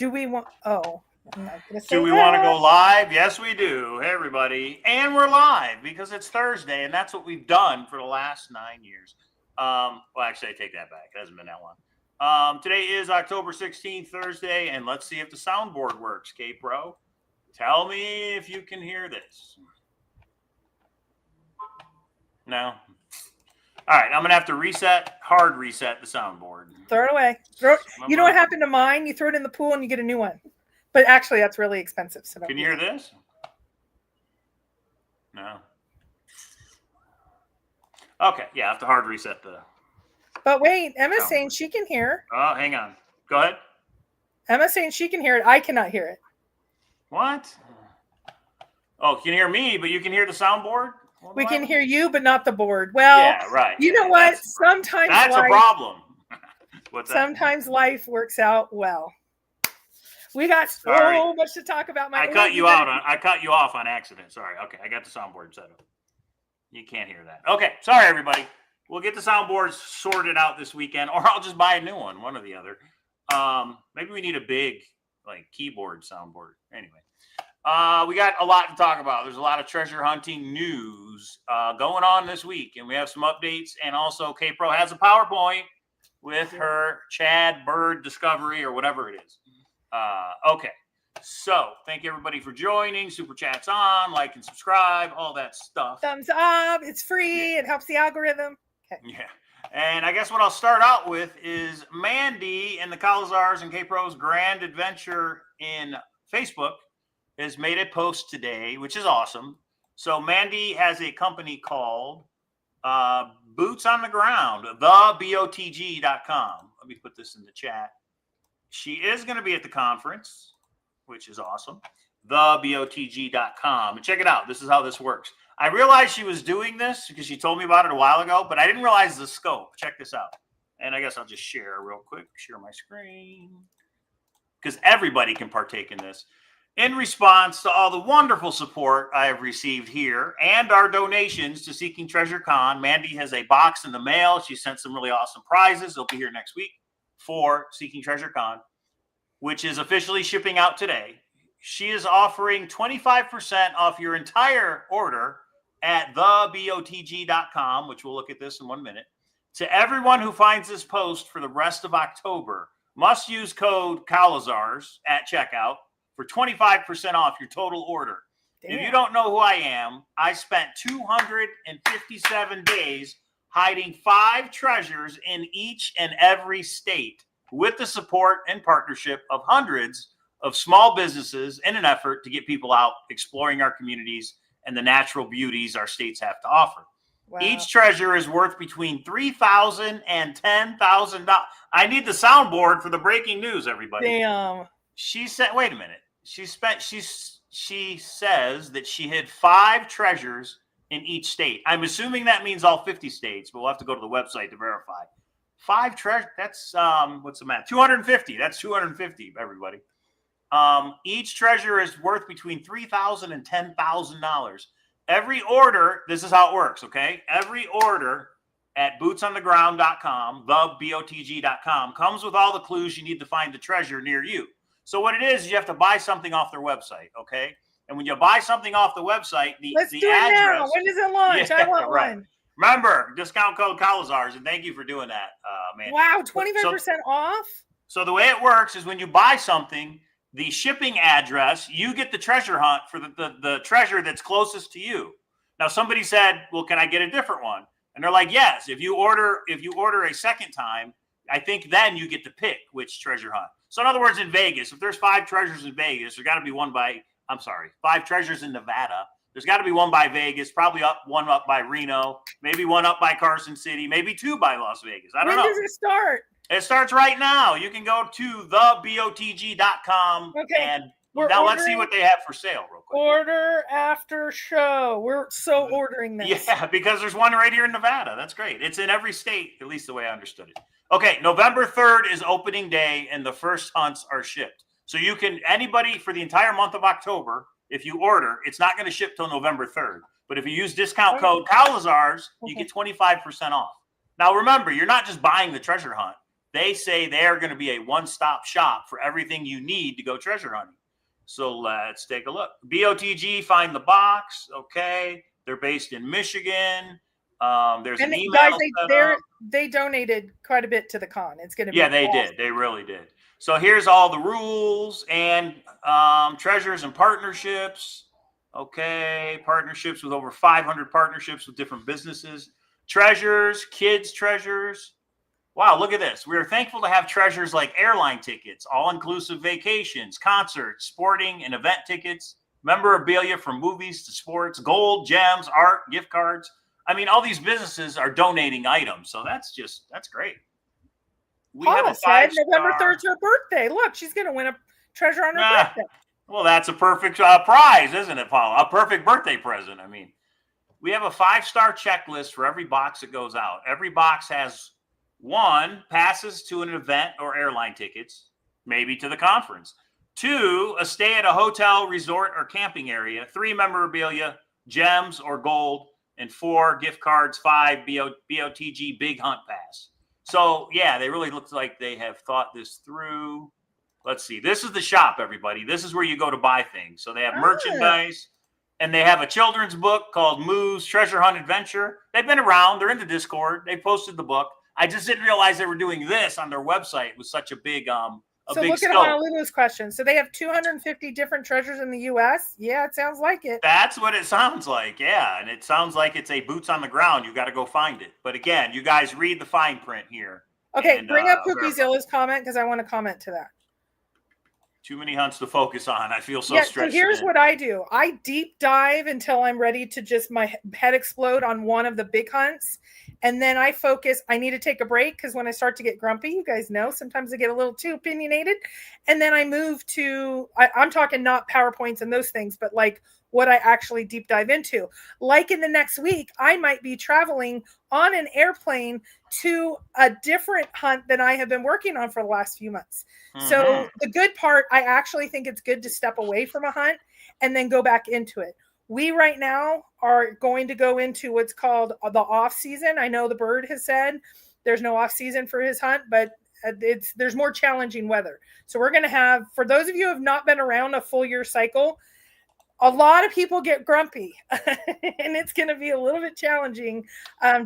Do we want? Oh, I'm not gonna say Do we want to go live? Yes, we do. Hey, everybody. And we're live because it's Thursday, and that's what we've done for the last 9 years. Well, actually, I take that back. It hasn't been that long. Today is October 16th, Thursday, and let's see if the soundboard works, K-Pro. Tell me if you can hear this. No? All right, I'm going to have to hard reset the soundboard. Throw it away. You know what happened to mine? You throw it in the pool and you get a new one. But actually, that's really expensive. So can you hear this? No. Okay, yeah, I have to hard reset the... But wait, Emma's saying she can hear. Oh, hang on. Go ahead. Emma's saying she can hear it. I cannot hear it. What? Oh, you can hear me, but you can hear the soundboard? We can hear you, but not the board. Well, yeah, right. You know what? Sometimes that's a problem. What's that? Sometimes life works out well. We got so much to talk about. I cut you off on accident. Sorry. Okay, I got the soundboard set up. You can't hear that. Okay, sorry everybody. We'll get the soundboards sorted out this weekend, or I'll just buy a new one or the other. Maybe we need a big keyboard soundboard. Anyway. We got a lot to talk about. There's a lot of treasure hunting news going on this week, and we have some updates. And also, K-Pro has a PowerPoint with her Chad bird discovery or whatever it is. Okay, so thank you everybody for joining. Super Chat's on, like and subscribe, all that stuff. Thumbs up. It's free. Yeah. It helps the algorithm. Okay. Yeah. And I guess what I'll start out with is Mandy and the Cowlazars and K-Pro's Grand Adventure in Facebook has made a post today, which is awesome. So Mandy has a company called Boots on the Ground, thebotg.com. Let me put this in the chat. She is going to be at the conference, which is awesome. Thebotg.com. And check it out. This is how this works. I realized she was doing this because she told me about it a while ago, but I didn't realize the scope. Check this out. And I guess I'll just share real quick. Share my screen. Because everybody can partake in this. In response to all the wonderful support I have received here and our donations to Seeking Treasure Con, Mandy has a box in the mail. She sent some really awesome prizes. They'll be here next week for Seeking Treasure Con, which is officially shipping out today. She is offering 25% off your entire order at thebotg.com, which we'll look at this in 1 minute. To everyone who finds this post for the rest of October, must use code Cowlazars at checkout for 25% off your total order. Damn. If you don't know who I am, I spent 257 days hiding 5 treasures in each and every state with the support and partnership of hundreds of small businesses in an effort to get people out exploring our communities and the natural beauties our states have to offer. Wow. Each treasure is worth between $3,000 and $10,000. I need the soundboard for the breaking news, everybody. Damn. She said, wait a minute. She says that she hid 5 treasures in each state. I'm assuming that means all 50 states, but we'll have to go to the website to verify. 5 treasures. That's what's the math? 250. That's 250, everybody. Each treasure is worth between $3,000 and $10,000. Every order, this is how it works, okay? Every order at bootsontheground.com, thebotg.com, comes with all the clues you need to find the treasure near you. So what it is, you have to buy something off their website, okay? And when you buy something off the website, the Let's do it address. now. When does it launch? I want one. Remember, discount code Cowlazars, and thank you for doing that, man. Wow, 25% off? So the way it works is when you buy something, the shipping address, you get the treasure hunt for the treasure that's closest to you. Now, somebody said, well, can I get a different one? And they're like, yes. If you order a second time, I think then you get to pick which treasure hunt. So in other words, in Vegas, if there's 5 treasures in Vegas, there's got to be 5 treasures in Nevada. There's got to be one by Vegas, probably one up by Reno, maybe one up by Carson City, maybe 2 by Las Vegas. I don't know. When does it start? It starts right now. You can go to thebotg.com. Okay. And now let's see what they have for sale real quick. Order after show. We're so ordering this. Yeah, because there's one right here in Nevada. That's great. It's in every state, at least the way I understood it. Okay, November 3rd is opening day, and the first hunts are shipped. So you can, anybody for the entire month of October, if you order, it's not going to ship till November 3rd. But if you use discount code Cowlazars, you get 25% off. Now, remember, you're not just buying the treasure hunt. they say they're going to be a one-stop shop for everything you need to go treasure hunting. So let's take a look. BOTG, find the box. Okay. They're based in Michigan. There's an email guys, set up. they donated quite a bit to the con. It's going to be they did. They really did. So here's all the rules and treasures and partnerships. Okay, partnerships with over 500 partnerships with different businesses. Treasures, kids treasures. Wow, look at this. We are thankful to have treasures like airline tickets, all-inclusive vacations, concerts, sporting and event tickets, memorabilia from movies to sports, gold, gems, art, gift cards. I mean, all these businesses are donating items. So that's great. We have a 5-star. November 3rd is her birthday. Look, she's going to win a treasure on her birthday. Well, that's a perfect prize, isn't it, Paula? A perfect birthday present. I mean, we have a 5-star checklist for every box that goes out. Every box has 1, passes to an event or airline tickets, maybe to the conference. 2, a stay at a hotel, resort, or camping area. 3, memorabilia, gems or gold. And 4, gift cards. 5, BOTG Big Hunt Pass. So, yeah, they really look like they have thought this through. Let's see. This is the shop, everybody. This is where you go to buy things. So they have merchandise, and they have a children's book called Moo's Treasure Hunt Adventure. They've been around. They're in the Discord. They posted the book. I just didn't realize they were doing this on their website with such a big So look at Honolulu's question. So they have 250 different treasures in the U.S.? Yeah, it sounds like it. That's what it sounds like, yeah. And it sounds like it's a boots on the ground. You got to go find it. But again, you guys read the fine print here. Okay, bring up Cookiezilla's comment because I want to comment to that. Too many hunts to focus on. I feel so stressed. So here's what I do. I deep dive until I'm ready to just my head explode on one of the big hunts. And then I focus. I need to take a break because when I start to get grumpy, you guys know, sometimes I get a little too opinionated. And then I move to, I'm talking not PowerPoints and those things, but like what I actually deep dive into. Like in the next week, I might be traveling on an airplane to a different hunt than I have been working on for the last few months. Mm-hmm. So the good part, I actually think it's good to step away from a hunt and then go back into it. We right now are going to go into what's called the off season. I know the bird has said there's no off season for his hunt, but there's more challenging weather. So we're going to have, for those of you who have not been around a full year cycle, a lot of people get grumpy and it's going to be a little bit challenging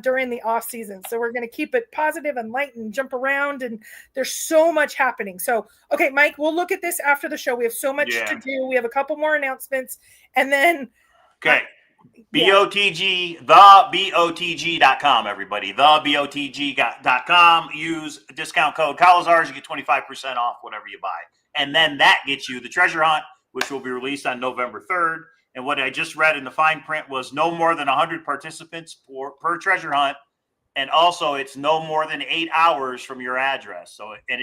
during the off season. So we're going to keep it positive and light and jump around. And there's so much happening. So, okay, Mike, we'll look at this after the show. We have so much to do. We have a couple more announcements and then. Okay. BOTG, thebotg.com, everybody. Thebotg.com. Use discount code Cowlazars. You get 25% off whatever you buy. And then that gets you the treasure hunt, which will be released on November 3rd. And what I just read in the fine print was no more than 100 participants per treasure hunt. And also it's no more than 8 hours from your address. So, and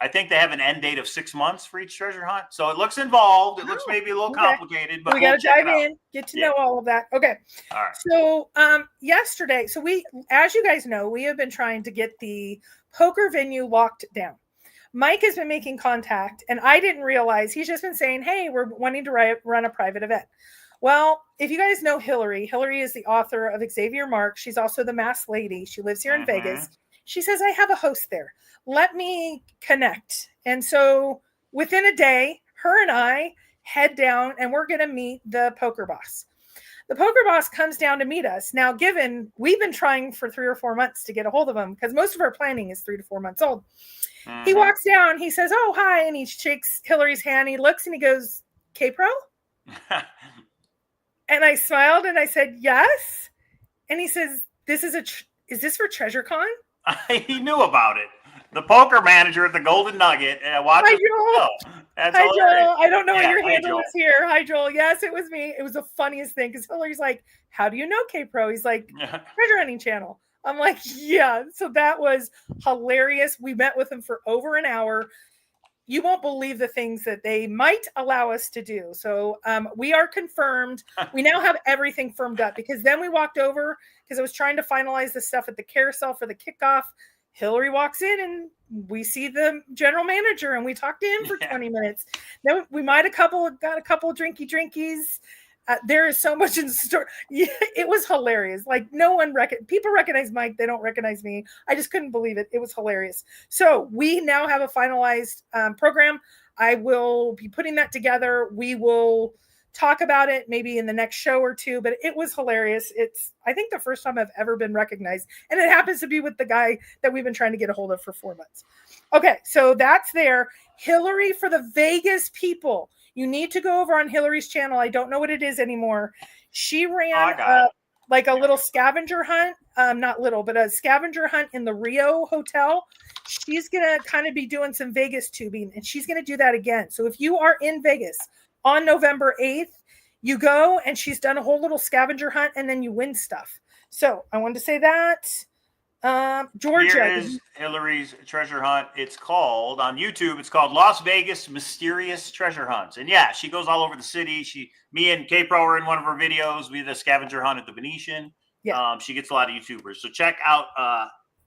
I think they have an end date of 6 months for each treasure hunt. So it looks involved. It looks maybe a little complicated, but we got to dive in, get to know all of that. Okay. All right. So yesterday, as you guys know, we have been trying to get the poker venue locked down. Mike has been making contact, and I didn't realize he's just been saying, hey, we're wanting to run a private event. Well, if you guys know Hillary is the author of Xavier Mark. She's also the Masked Lady. She lives here in Vegas. She says, I have a host there. Let me connect. And so within a day, her and I head down and we're going to meet the poker boss. The poker boss comes down to meet us. Now, given we've been trying for 3 or 4 months to get a hold of him because most of our planning is 3 to 4 months old. He walks down, he says, oh, hi. And he shakes Hillary's hand. He looks and he goes, K-Pro? And I smiled and I said, yes. And he says, is this for TreasureCon? He knew about it. The poker manager at the Golden Nugget. Watch Hi, Joel. That's Hi, hilarious. Joel. I don't know what your handle is here. Hi, Joel. Yes, it was me. It was the funniest thing because Hillary's like, how do you know K-Pro? He's like, treasure hunting channel. I'm like, yeah. So that was hilarious. We met with him for over an hour. You won't believe the things that they might allow us to do. So we are confirmed. We now have everything firmed up because then we walked over because I was trying to finalize the stuff at the carousel for the kickoff. Hillary walks in and we see the general manager and we talked to him for 20 minutes. Then we might got a couple drinkies. There is so much in store. Yeah, it was hilarious. Like people recognize Mike. They don't recognize me. I just couldn't believe it. It was hilarious. So we now have a finalized program. I will be putting that together. We will talk about it maybe in the next show or two, but it was hilarious. It's, I think, the first time I've ever been recognized. And it happens to be with the guy that we've been trying to get a hold of for 4 months. Okay, so that's there. Hillary, for the Vegas people, you need to go over on Hillary's channel. I don't know what it is anymore. She ran like a little scavenger hunt. Not little, but a scavenger hunt in the Rio Hotel. She's going to kind of be doing some Vegas tubing, and she's going to do that again. So if you are in Vegas on November 8th, you go, and she's done a whole little scavenger hunt, and then you win stuff. So I wanted to say that. Georgia. Here is Hillary's treasure hunt. It's called, on YouTube, it's called Las Vegas Mysterious Treasure Hunts. And yeah, she goes all over the city. Me and K-Pro are in one of her videos. We did a scavenger hunt at the Venetian. Yeah. She gets a lot of YouTubers. So check out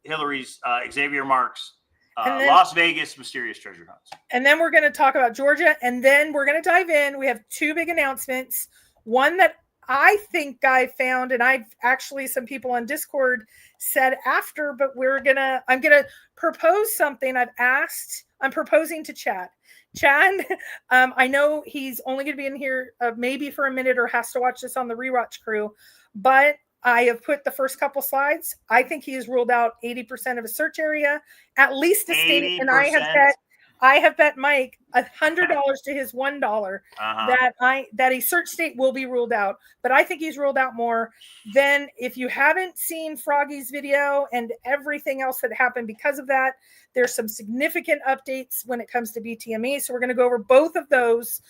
Hillary's Xavier Marks Las Vegas Mysterious Treasure Hunts. And then we're going to talk about Georgia, and then we're going to dive in. We have 2 big announcements. One that I think Guy found, and I've actually, some people on Discord said after, but I'm going to propose something. I'm proposing to Chad. Chad, I know he's only going to be in here maybe for a minute or has to watch this on the rewatch crew, but I have put the first couple slides. I think he has ruled out 80% of a search area, at least a state, and I have bet Mike $100 to his $1 that a search state will be ruled out. But I think he's ruled out more. Then, if you haven't seen Froggy's video and everything else that happened because of that, there's some significant updates when it comes to BTME. So we're going to go over both of those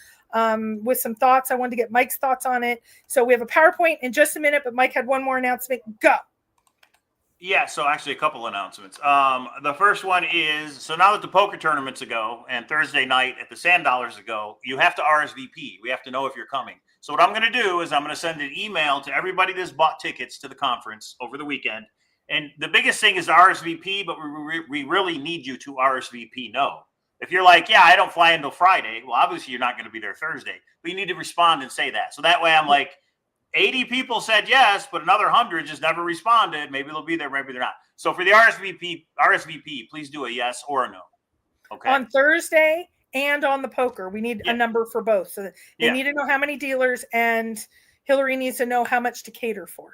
with some thoughts. I wanted to get Mike's thoughts on it. So we have a PowerPoint in just a minute, but Mike had one more announcement. Go. Yeah, so actually a couple announcements. The first one is, so now that the poker tournaments ago and Thursday night at the Sand Dollars ago, you have to RSVP. We have to know if you're coming. So what I'm going to do is I'm going to send an email to everybody that's bought tickets to the conference over the weekend. And the biggest thing is RSVP, but we really need you to RSVP no. If you're like, yeah, I don't fly until Friday, well, obviously you're not going to be there Thursday. But you need to respond and say that. So that way I'm like, 80 people said yes, but another 100 just never responded. Maybe they'll be there, maybe they're not. So for the RSVP, please do a yes or a no. Okay. On Thursday and on the poker, we need a number for both. So they need to know how many dealers, and Hillary needs to know how much to cater for.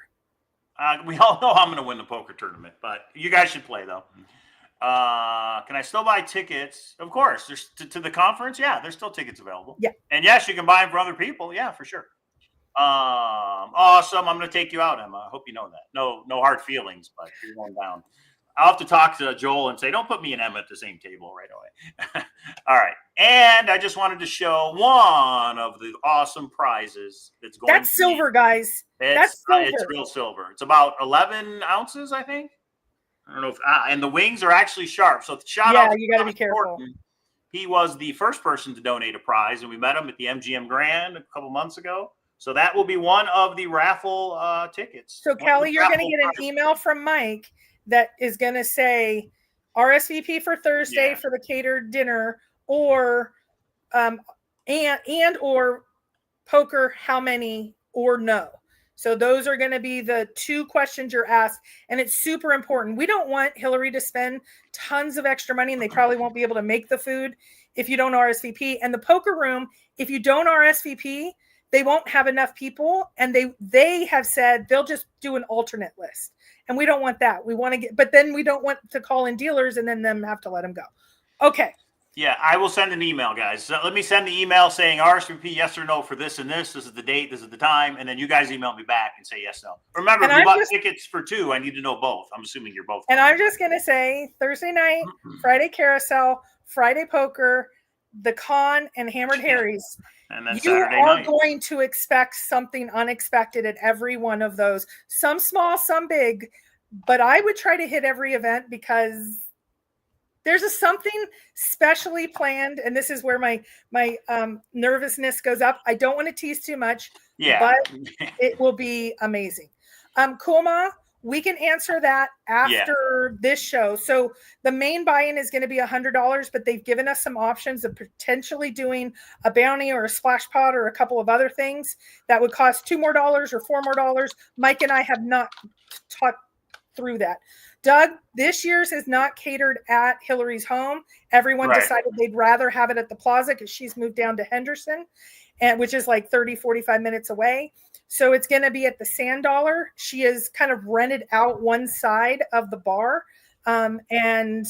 We all know I'm going to win the poker tournament, but you guys should play though. Can I still buy tickets? Of course. There's to the conference. Yeah, there's still tickets available. Yeah. And yes, you can buy them for other people. Yeah, for sure. Awesome. I'm going to take you out, Emma. I hope you know that. No hard feelings, but you're going down. I'll have to talk to Joel and say, don't put me and Emma at the same table right away. All right. And I just wanted to show one of the awesome prizes that's going. That's silver, guys. That's silver. It's real silver. It's about 11 ounces, I think. I don't know if, and the wings are actually sharp. So shout out. Yeah, you got to be careful. He was the first person to donate a prize, and we met him at the MGM Grand a couple months ago. So that will be one of the raffle tickets. So Kelly, you're going to get an email from Mike that is going to say RSVP for Thursday for the catered dinner, or or poker, how many, or no. So those are going to be the 2 questions you're asked, and it's super important. We don't want Hillary to spend tons of extra money, and they probably won't be able to make the food if you don't RSVP. And the poker room, if you don't RSVP, they won't have enough people, and they have said they'll just do an alternate list. And we don't want that. We want to but then we don't want to call in dealers and then them have to let them go. Okay. Yeah, I will send an email, guys. So let me send the email saying RSVP yes or no for this and this. This is the date. This is the time. And then you guys email me back and say yes, no. Remember, if you bought tickets for 2, I need to know both. I'm assuming you're both. And I'm just going to say Thursday night, Friday carousel, Friday poker, the con, and Hammered Harry's. And then you Saturday are night. going to expect something unexpected at every one of those. Some small, some big. But I would try to hit every event because there's something specially planned, and this is where my nervousness goes up. I don't want to tease too much, but it will be amazing. Kuma, We can answer that after this show. So the main buy-in is going to be $100, but they've given us some options of potentially doing a bounty or a splash pod or a couple of other things that would cost $2 more or $4 more. Mike and I have not talked through that. Doug, this year's is not catered at Hillary's home. Everyone decided they'd rather have it at the plaza because she's moved down to Henderson, and which is like 30, 45 minutes away. So it's going to be at the Sand Dollar. She has kind of rented out one side of the bar. And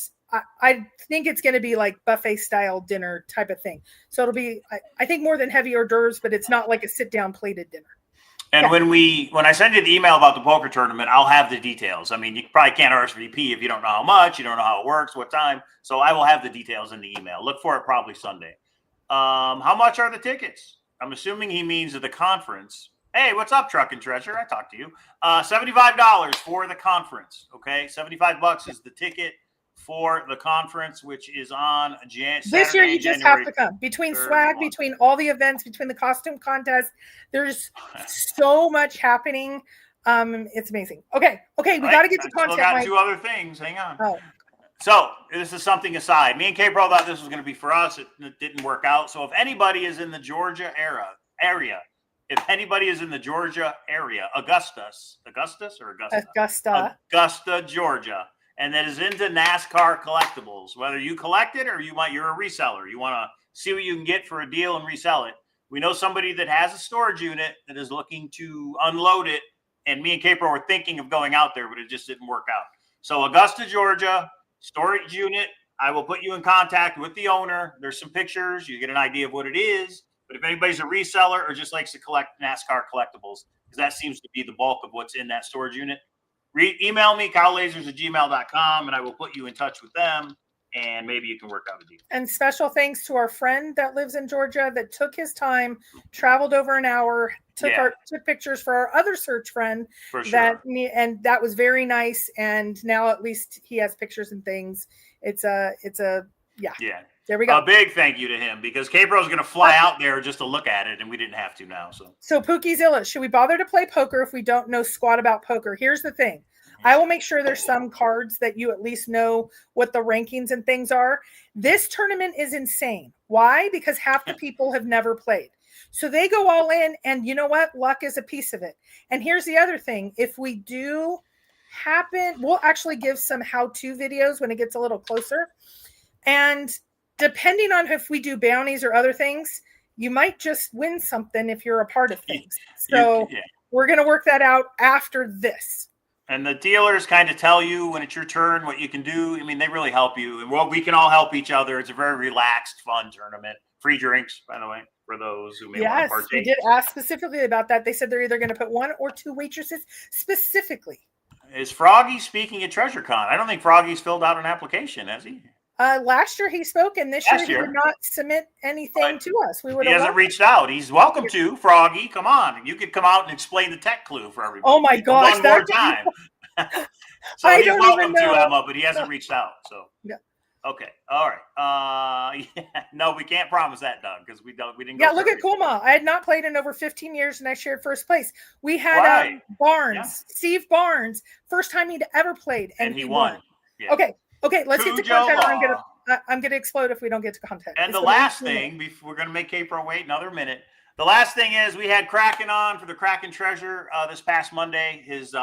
I think it's going to be like buffet style dinner type of thing. So it'll be, I think, more than heavy hors d'oeuvres, but it's not like a sit down plated dinner. And when I send you the email about the poker tournament, I'll have the details. I mean, you probably can't RSVP if you don't know how much, you don't know how it works, what time. So I will have the details in the email. Look for it probably Sunday. How much are the tickets? I'm assuming he means at the conference. Hey, what's up, Truck and Treasure? I talked to you. $75 for the conference. Okay, $75 is the ticket for the conference, which is on this year. You just have to come. Between swag, between all the events, between the costume contest, there's so much happening. It's amazing. Okay, we got to get to content. Still got two other things. Hang on. Oh. So this is something aside. Me and K-Pro thought this was going to be for us. It didn't work out. So if anybody is in the Georgia area, Augusta, Georgia, and that is into NASCAR collectibles, whether you collect it or you're a reseller, you want to see what you can get for a deal and resell it. We know somebody that has a storage unit that is looking to unload it, and me and K-Pro were thinking of going out there, but it just didn't work out. So Augusta, Georgia, storage unit. I will put you in contact with the owner. There's some pictures. You get an idea of what it is. But if anybody's a reseller or just likes to collect NASCAR collectibles, because that seems to be the bulk of what's in that storage unit, email me, cowlazars@gmail.com, and I will put you in touch with them, and maybe you can work out a deal. And special thanks to our friend that lives in Georgia that took his time, traveled over an hour, took pictures for our other search friend. For sure. And that was very nice. And now at least he has pictures and things. Yeah. There we go. A big thank you to him, because K-Pro is going to fly out there just to look at it, and we didn't have to now. So Pookiezilla, should we bother to play poker if we don't know squat about poker? Here's the thing. I will make sure there's some cards that you at least know what the rankings and things are. This tournament is insane. Why? Because half the people have never played. So they go all in, and you know what? Luck is a piece of it. And here's the other thing. If we do happen, we'll actually give some how-to videos when it gets a little closer. And depending on if we do bounties or other things, you might just win something if you're a part of things. So we're going to work that out after this. And the dealers kind of tell you when it's your turn what you can do. I mean, they really help you. And we can all help each other. It's a very relaxed, fun tournament. Free drinks, by the way, for those who may want to partake. We did ask specifically about that. They said they're either going to put 1 or 2 waitresses specifically. Is Froggy speaking at TreasureCon? I don't think Froggy's filled out an application, has he? Last year he spoke, and this year he did not submit anything to us. He hasn't reached out. He's welcome to. Froggy, come on. You could come out and explain the tech clue for everybody. Oh my gosh. One more time. So he's welcome to, Emma, but he hasn't reached out. So okay. All right. No, we can't promise that, Doug, because we didn't go. Yeah, look at Kuma. I had not played in over 15 years, and I shared first place. We had Barnes, Steve Barnes, first time he'd ever played, and he won. Yeah. Okay, let's get to content, or I'm gonna explode if we don't get to content. And the last thing, we're gonna make K-Pro wait another minute. The last thing is we had Kraken on for the Kraken Treasure this past Monday. His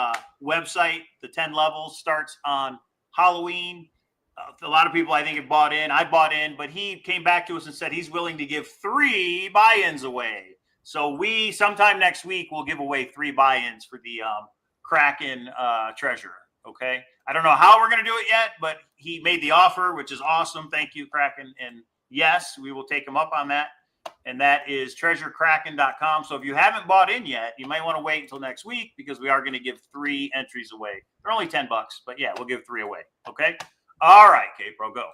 website, the 10 levels, starts on Halloween. A lot of people, I think, have bought in. I bought in, but he came back to us and said he's willing to give 3 buy-ins away. So sometime next week, we'll give away 3 buy-ins for the Kraken Treasure. Okay. I don't know how we're going to do it yet, but he made the offer, which is awesome. Thank you, Kraken. And yes, we will take him up on that. And that is TREZOR.QUEST. So if you haven't bought in yet, you might want to wait until next week, because we are going to give 3 entries away. They're only $10, but yeah, we'll give 3 away. Okay. All right, K-Pro, go.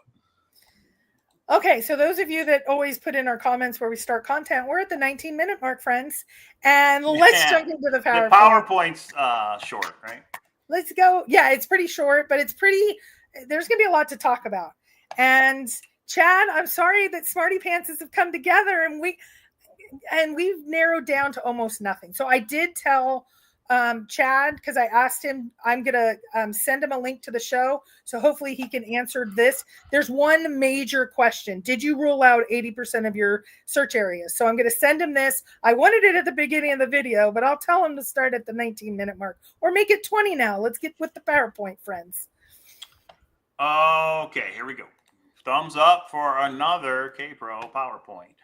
Okay, so those of you that always put in our comments where we start content, we're at the 19-minute mark, friends. And let's jump into the PowerPoint. The PowerPoint's short, right? Let's go. Yeah, it's pretty short, but there's going to be a lot to talk about. And Chad, I'm sorry that Smarty Pantses have come together, and we've narrowed down to almost nothing. So I did tell Chad, because I asked him, I'm going to send him a link to the show. So hopefully he can answer this. There's one major question. Did you rule out 80% of your search areas? So I'm going to send him this. I wanted it at the beginning of the video, but I'll tell him to start at the 19-minute mark or make it 20 now. Let's get with the PowerPoint, friends. Okay, here we go. Thumbs up for another K-Pro PowerPoint.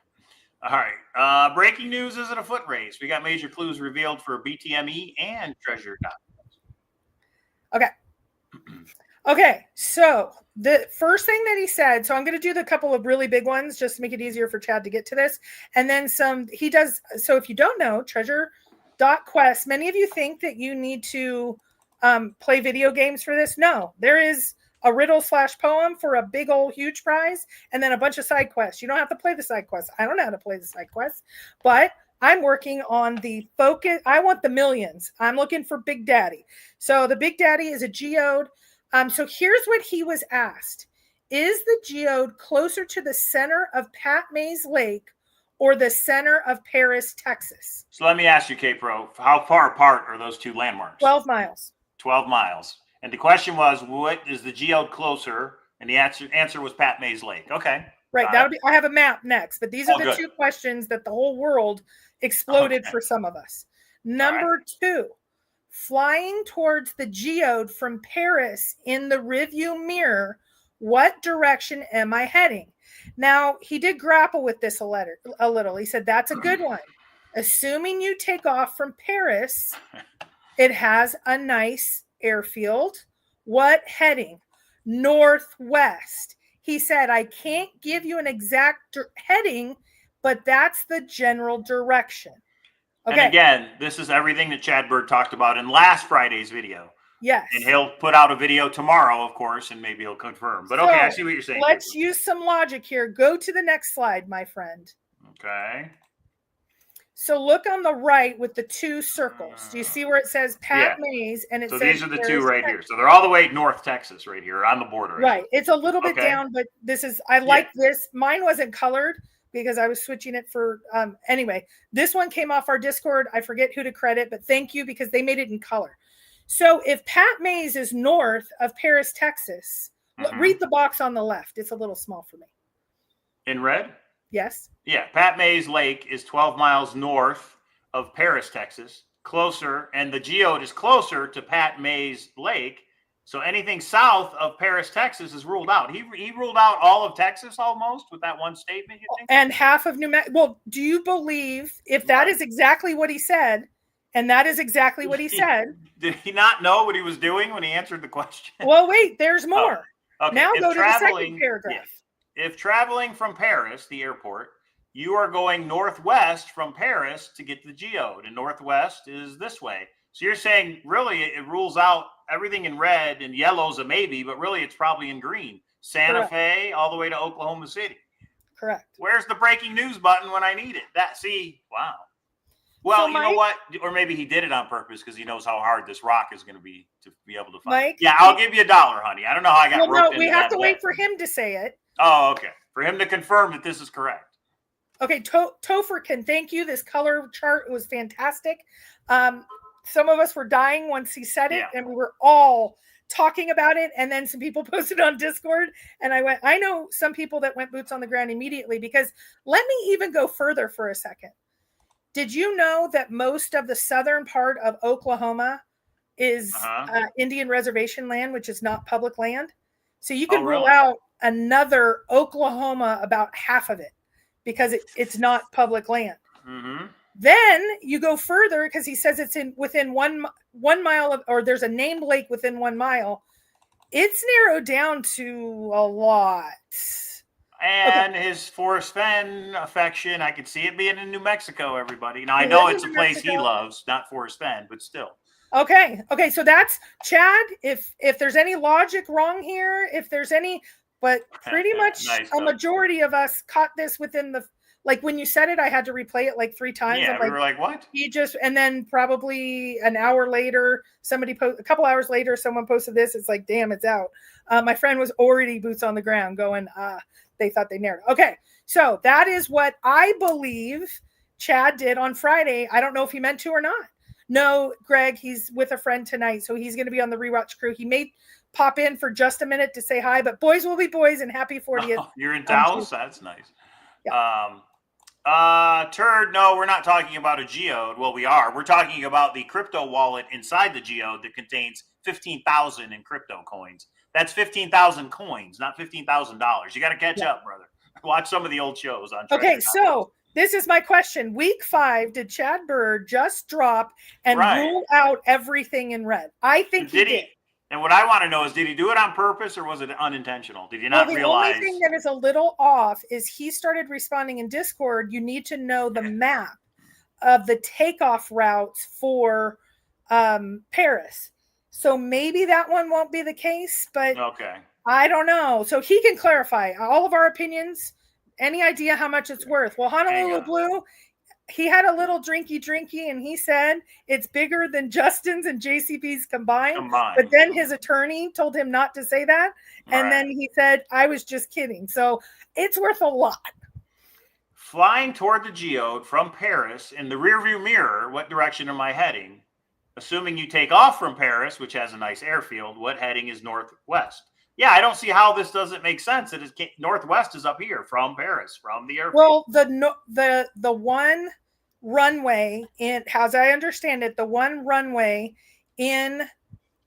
All right. Breaking news is it a foot race? We got major clues revealed for BTME and TREZOR.QUEST. Okay. Okay. So the first thing that he said, so I'm going to do the couple of really big ones just to make it easier for Chad to get to this. And then some, he does. So if you don't know, TREZOR.QUEST, many of you think that you need to play video games for this. No, there is a riddle/poem for a big old huge prize, and then a bunch of side quests. You don't have to play the side quests. I don't know how to play the side quests, but I'm working on the focus. I want the millions. I'm looking for Big Daddy. So the Big Daddy is a geode. So here's what he was asked. Is the geode closer to the center of Pat Mays Lake or the center of Paris, Texas? So let me ask you, K-Pro, how far apart are those two landmarks? 12 miles. 12 miles. And the question was, what is the geode closer? And the answer was Pat Mays Lake. Okay. Right. That'll be. I have a map next, but these are the two questions that the whole world exploded for some of us. Number two, flying towards the geode from Paris in the rearview mirror, what direction am I heading? Now, he did grapple with this a little. He said, that's a good one. Assuming you take off from Paris, it has a nice airfield. What heading? Northwest. He said, I can't give you an exact heading, but that's the general direction. Okay. And again, this is everything that Chad Bird talked about in last Friday's video. Yes. And he'll put out a video tomorrow, of course, and maybe he'll confirm. But okay, I see what you're saying. Let's use some logic here. Go to the next slide, my friend. Okay. So look on the right with the two circles. Do you see where it says Pat Mays? And it says these are the two right here. So they're all the way North Texas right here on the border. Right. It's a little bit down, but this is, I like this. Mine wasn't colored because I was switching it for, anyway, this one came off our Discord. I forget who to credit, but thank you because they made it in color. So if Pat Mays is north of Paris, Texas, read the box on the left. It's a little small for me. In red? Yes. Yeah. Pat Mays Lake is 12 miles north of Paris, Texas, closer. And the geode is closer to Pat Mays Lake. So anything south of Paris, Texas is ruled out. He ruled out all of Texas almost with that one statement, you think? And half of New Mexico. Well, do you believe if that is exactly what he said, and that is exactly what he said? Did he not know what he was doing when he answered the question? Well, wait, there's more. Oh, okay. Now go to the second paragraph. Yeah. If traveling from Paris, the airport, you are going northwest from Paris to get to the geode, and northwest is this way. So you're saying really it rules out everything in red, and yellow's a maybe, but really it's probably in green. Santa Fe all the way to Oklahoma City. Correct. Where's the breaking news button when I need it? Wow. Well, so you know what? Or maybe he did it on purpose because he knows how hard this rock is going to be able to find. Mike, yeah, I'll give you $1, honey. I don't know how I got roped into we have to wait for him to say it. Oh, okay. For him to confirm that this is correct. Okay, Topher can thank you. This color chart was fantastic. Some of us were dying once he said it, and we were all talking about it. And then some people posted on Discord, and I know some people that went boots on the ground immediately because let me even go further for a second. Did you know that most of the southern part of Oklahoma is Indian reservation land, which is not public land? So you can rule out another Oklahoma, about half of it, because it's not public land. Mm-hmm. Then you go further because he says it's within one mile of, or there's a named lake within 1 mile. It's narrowed down to a lot. And his Forrest Fenn affection, I could see it being in New Mexico, everybody. Now, I know it's a place he loves, not Forrest Fenn, but still. Okay. So that's Chad. If there's any logic wrong here, but pretty much a majority of us caught this within when you said it, I had to replay it like 3 times. Yeah, we were like, what? And then probably an hour later, a couple hours later, someone posted this. It's like, damn, it's out. My friend was already boots on the ground going, they thought they narrowed. Okay. So that is what I believe Chad did on Friday. I don't know if he meant to or not. No, Greg, he's with a friend tonight, so he's going to be on the rewatch crew. He may pop in for just a minute to say hi, but boys will be boys, and happy 40th. Oh, you're in Dallas? That's nice. Yeah. Turd, no, we're not talking about a geode. Well, we are. We're talking about the crypto wallet inside the geode that contains 15,000 in crypto coins. That's 15,000 coins, not $15,000. You got to catch up, brother. Watch some of the old shows on Okay, so this is my question. Week 5, did Chad Bird just drop and rule out everything in red? I think he did. And what I want to know is, did he do it on purpose or was it unintentional? Did you not realize? The only thing that is a little off is he started responding in Discord. You need to know the map of the takeoff routes for Paris. So maybe that one won't be the case, but I don't know. So he can clarify all of our opinions. Any idea how much it's worth? Well, Honolulu Blue, he had a little drinky, and he said it's bigger than Justin's and JCB's combined. But then his attorney told him not to say that. And then he said, I was just kidding. So it's worth a lot. Flying toward the geode from Paris in the rearview mirror, what direction am I heading? Assuming you take off from Paris, which has a nice airfield, what heading is northwest? Yeah, I don't see how this doesn't make sense. It is northwest is up here from Paris, from the airfield. Well, the one runway in, as I understand it, the one runway in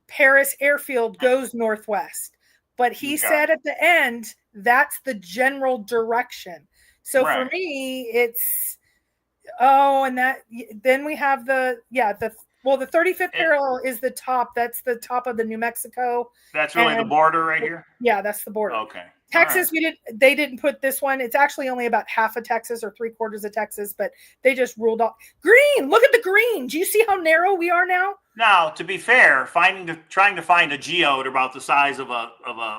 Paris airfield goes northwest. But he said at the end, that's the general direction. So for me, it's and that then we have the 35th parallel is the top. That's the top of the New Mexico. That's really the border right here? Yeah, that's the border. Okay. Texas, they didn't put this one. It's actually only about half of Texas or 3/4 of Texas, but they just ruled off green. Look at the green. Do you see how narrow we are now? Now, to be fair, trying to find a geode about the size of a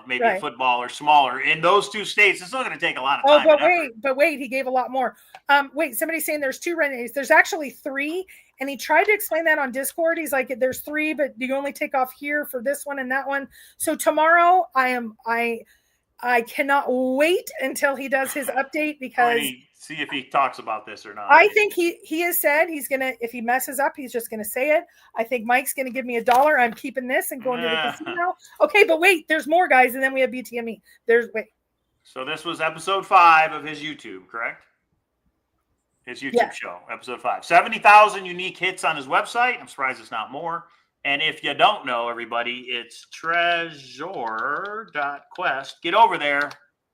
maybe a football or smaller in those two states, it's not going to take a lot of time. But wait, he gave a lot more. Somebody's saying there's 2 renegades. There's actually 3, and he tried to explain that on Discord. He's like, there's 3, but you only take off here for this one and that one. So tomorrow, I cannot wait until he does his update because see if he talks about this or not. I think he has said he's gonna, if he messes up, he's just gonna say it. I think Mike's gonna give me $1. I'm keeping this and going to the casino. Okay, but wait, there's more guys, and then we have BTME. So this was episode 5 of his YouTube, correct? His YouTube show, episode 5. 70,000 unique hits on his website. I'm surprised it's not more. And if you don't know, everybody, it's TREZOR.QUEST. Get over there,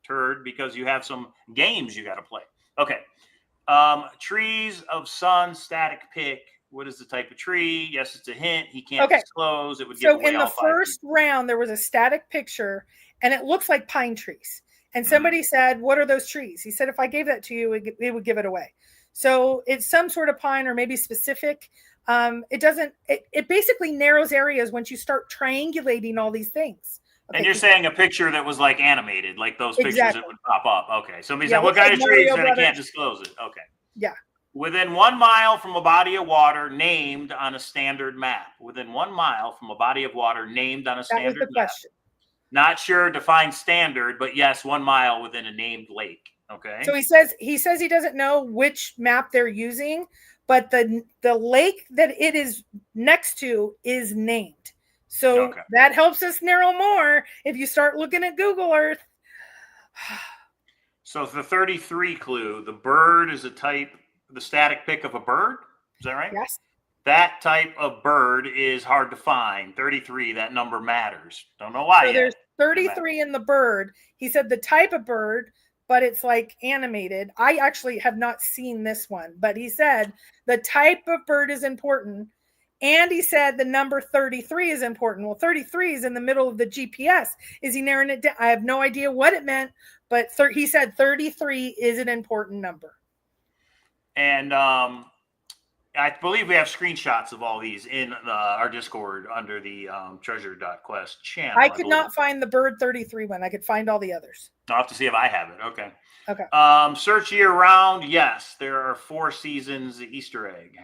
turd, because you have some games you got to play. Okay. Trees of Sun static pick. What is the type of tree? Yes, it's a hint. He can't disclose. It would give away in the first round, there was a static picture, and it looks like pine trees. And somebody said, what are those trees? He said, if I gave that to you, it would give it away. So it's some sort of pine or maybe specific. It basically narrows areas once you start triangulating all these things. Okay, and you're saying a picture that was like animated, like those pictures that would pop up. Okay. Somebody said, what kind of trees? And I can't disclose it. Okay. Yeah. Within 1 mile from a body of water named on a standard map. Within 1 mile from a body of water named on a standard map. That was the question. Not sure, define standard, but yes, 1 mile within a named lake. Okay. So he says he doesn't know which map they're using, but the lake that it is next to is named. So that helps us narrow more if you start looking at Google Earth. So the 33 clue, the bird is a type, the static pick of a bird. Is that right? Yes. That type of bird is hard to find. 33, that number matters. Don't know why. So there's 33 in the bird. He said the type of bird, but it's like animated. I actually have not seen this one, but he said the type of bird is important. And he said the number 33 is important. Well, 33 is in the middle of the GPS. Is he narrowing it down? I have no idea what it meant, but he said 33 is an important number. And I believe we have screenshots of all these in our Discord under the TREZOR.QUEST channel. I could not find the bird 33 one. I could find all the others. I'll have to see if I have it. Okay. Okay. Search year round. Yes, there are 4 seasons Easter egg.